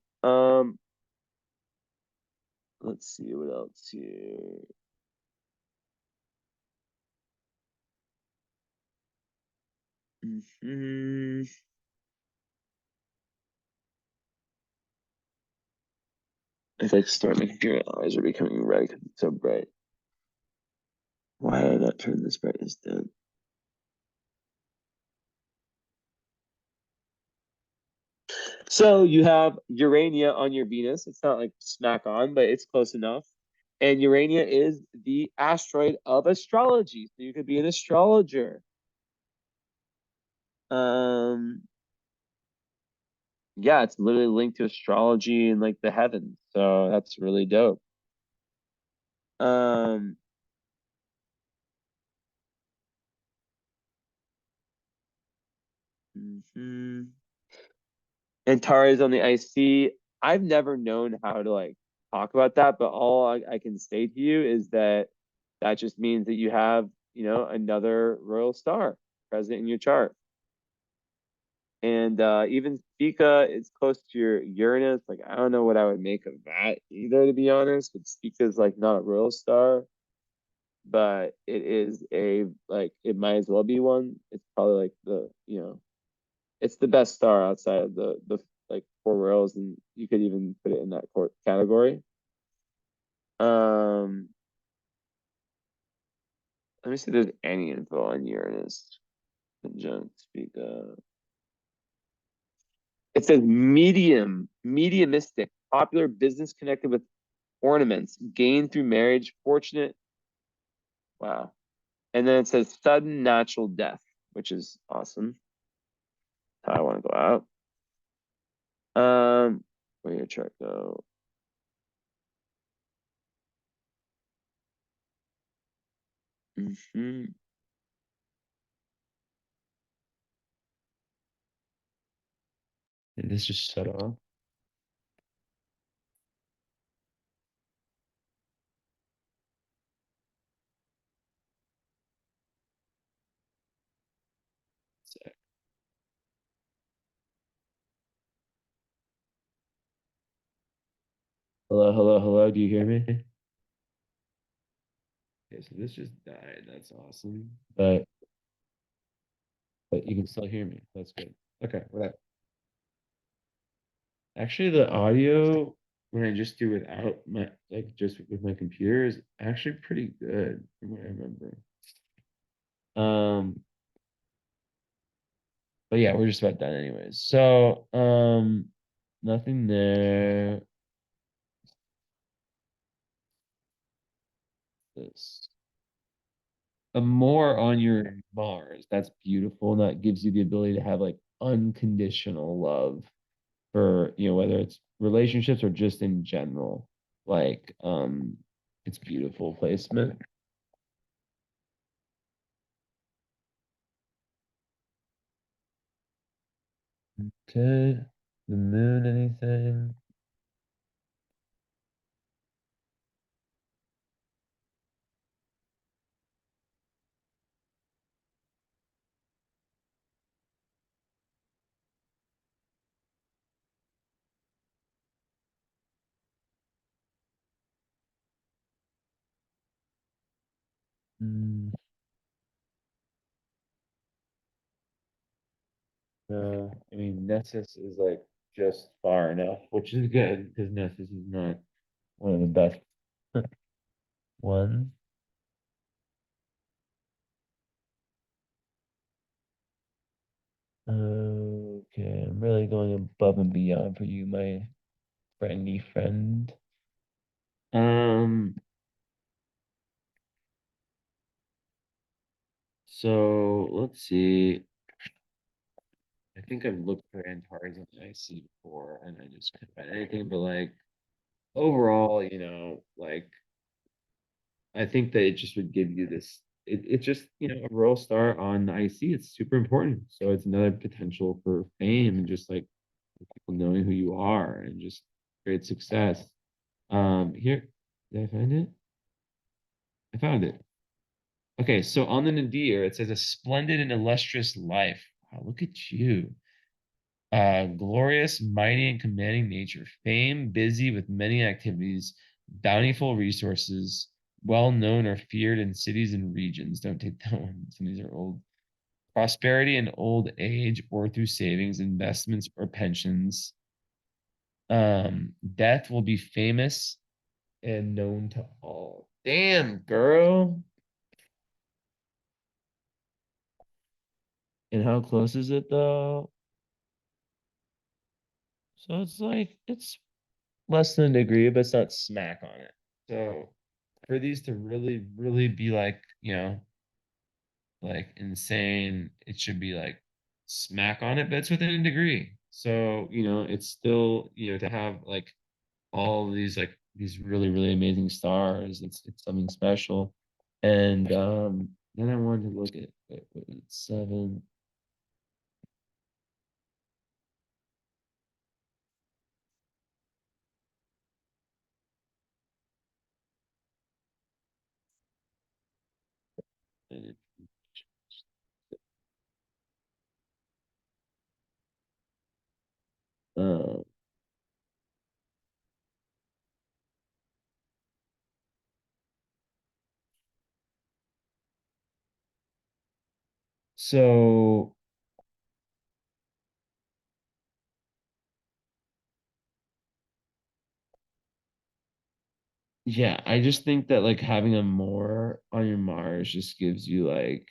Let's see what else here. Mm-hmm. If I start my computer, eyes are becoming red because it's so bright. Why did I not turn this brightness down? So you have Urania on your Venus. It's not like smack on, but it's close enough. And Urania is the asteroid of astrology. So you could be an astrologer. Um, yeah, it's literally linked to astrology and like the heavens. So that's really dope. Um, mhm. Antares on the IC. I've never known how to like talk about that, but all I can say to you is that that just means that you have, you know, another royal star present in your chart. And even Spica is close to your Uranus. Like, I don't know what I would make of that either, to be honest. But Spica is like not a royal star, but it is a like it might as well be one. It's probably like the, you know, it's the best star outside of the like 4 royals, and you could even put it in that category. Um, let me see if there's any info on Uranus conjunct Spica. It says mediumistic, popular business connected with ornaments, gained through marriage, fortunate. Wow. And then it says sudden natural death, which is awesome. How I want to go out. Where your chart go? Mm-hmm. Did this just shut off? Hello, hello, hello. Do you hear me? Okay, so this just died. That's awesome. But you can still hear me. That's good. Okay, whatever. Actually, the audio when I just do without my like just with my computer is actually pretty good from what I remember. Um, but yeah, we're just about done anyways. So, nothing there. This a more on your Mars. That's beautiful. And that gives you the ability to have like unconditional love for, whether it's relationships or just in general. Like, it's beautiful placement. Okay. The moon, anything? Mm, no, I mean Nessus is like just far enough, which is good because Nessus is not one of the best ones. Okay, I'm really going above and beyond for you, my friendly friend. Um, so let's see. I think I've looked for Antares and IC before, and I just couldn't find anything. But like overall, like I think that it just would give you this. It just a royal star on the IC. It's super important. So it's another potential for fame and just like people knowing who you are and just great success. Here, did I find it? I found it. Okay, so on the nadir, it says a splendid and illustrious life. Wow, look at you. Glorious, mighty, and commanding nature, fame, busy with many activities, bountiful resources, well known or feared in cities and regions. Don't take that one. Some of these are old. Prosperity in old age or through savings, investments, or pensions. Death will be famous and known to all. Damn, girl. And how close is it though? So it's like it's less than a degree, but it's not smack on it. So for these to really, really be like, like insane, it should be like smack on it, but it's within a degree. So, it's still, to have like all these like these really, really amazing stars, it's something special. And then I wanted to look at what was it, seven. Uh, so yeah, I just think that like having a more on your Mars just gives you like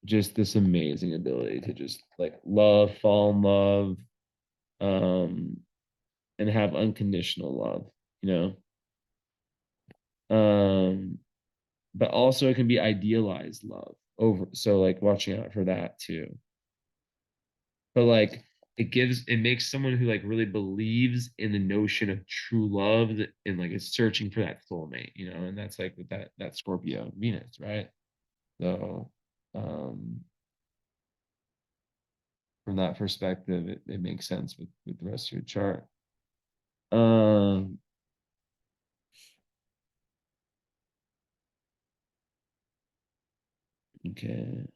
just this amazing ability to just like love, fall in love, um, and have unconditional love, you know? But also it can be idealized love over, so like watching out for that too. But like it makes someone who like really believes in the notion of true love and like is searching for that soulmate, and that's like with that Scorpio Venus, right? So um from that perspective, it makes sense with the rest of your chart. Um, okay.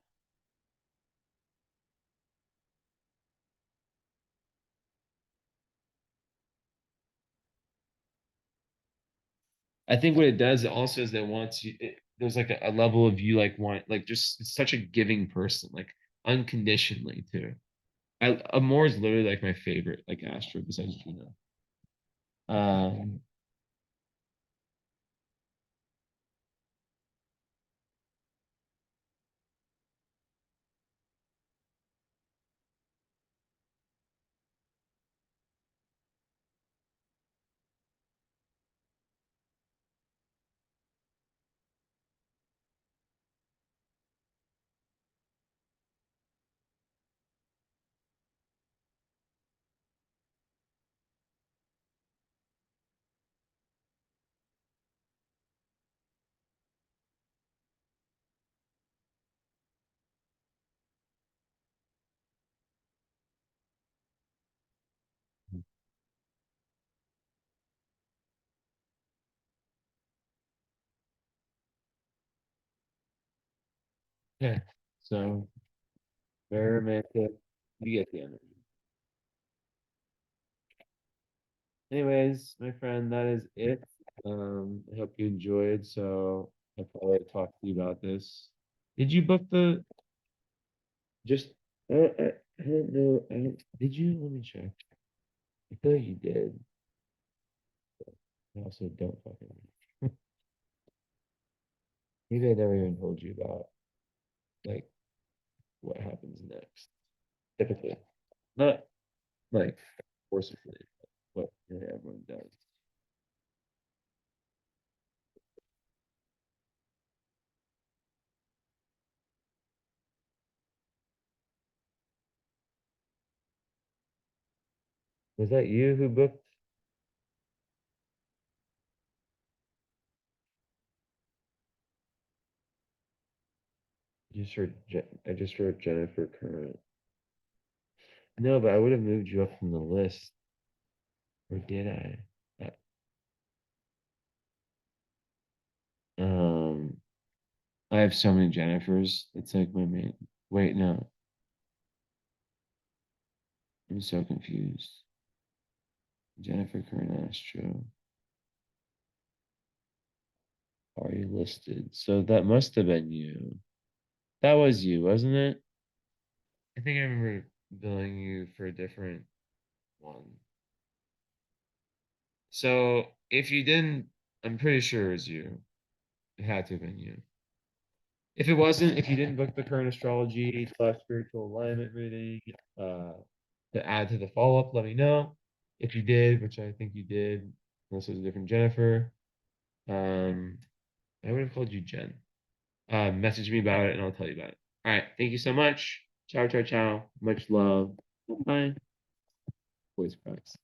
I think what it does also is that once there's like a level of you like want like just it's such a giving person, like unconditionally too. Amor is literally like my favorite like astro besides Juno. Um, yeah. So very romantic. You get the energy. Anyways, my friend, that is it. I hope you enjoyed. So I'll probably talk to you about this. Did you book the just I don't know. Did you let me check? I feel like you did. I also don't fucking maybe I never even told you about like what happens next. Typically. Not like forcefully, but what really everyone does. Was that you who booked? I just heard Jennifer Current. No, but I would have moved you up from the list. Or did I? Um, I have so many Jennifers. It's like my main. Wait, no. I'm so confused. Jennifer Current Astro. Are you listed? So that must have been you. That was you, wasn't it? I think I remember billing you for a different one. So if you didn't, I'm pretty sure it was you. It had to have been you. If it wasn't, if you didn't book the current astrology slash spiritual alignment reading to add to the follow up, let me know. If you did, which I think you did, unless it was a different Jennifer, um, I would have called you Jen. Message me about it and I'll tell you about it. All right. Thank you so much. Ciao, ciao, ciao. Much love. Bye. Voice cracks.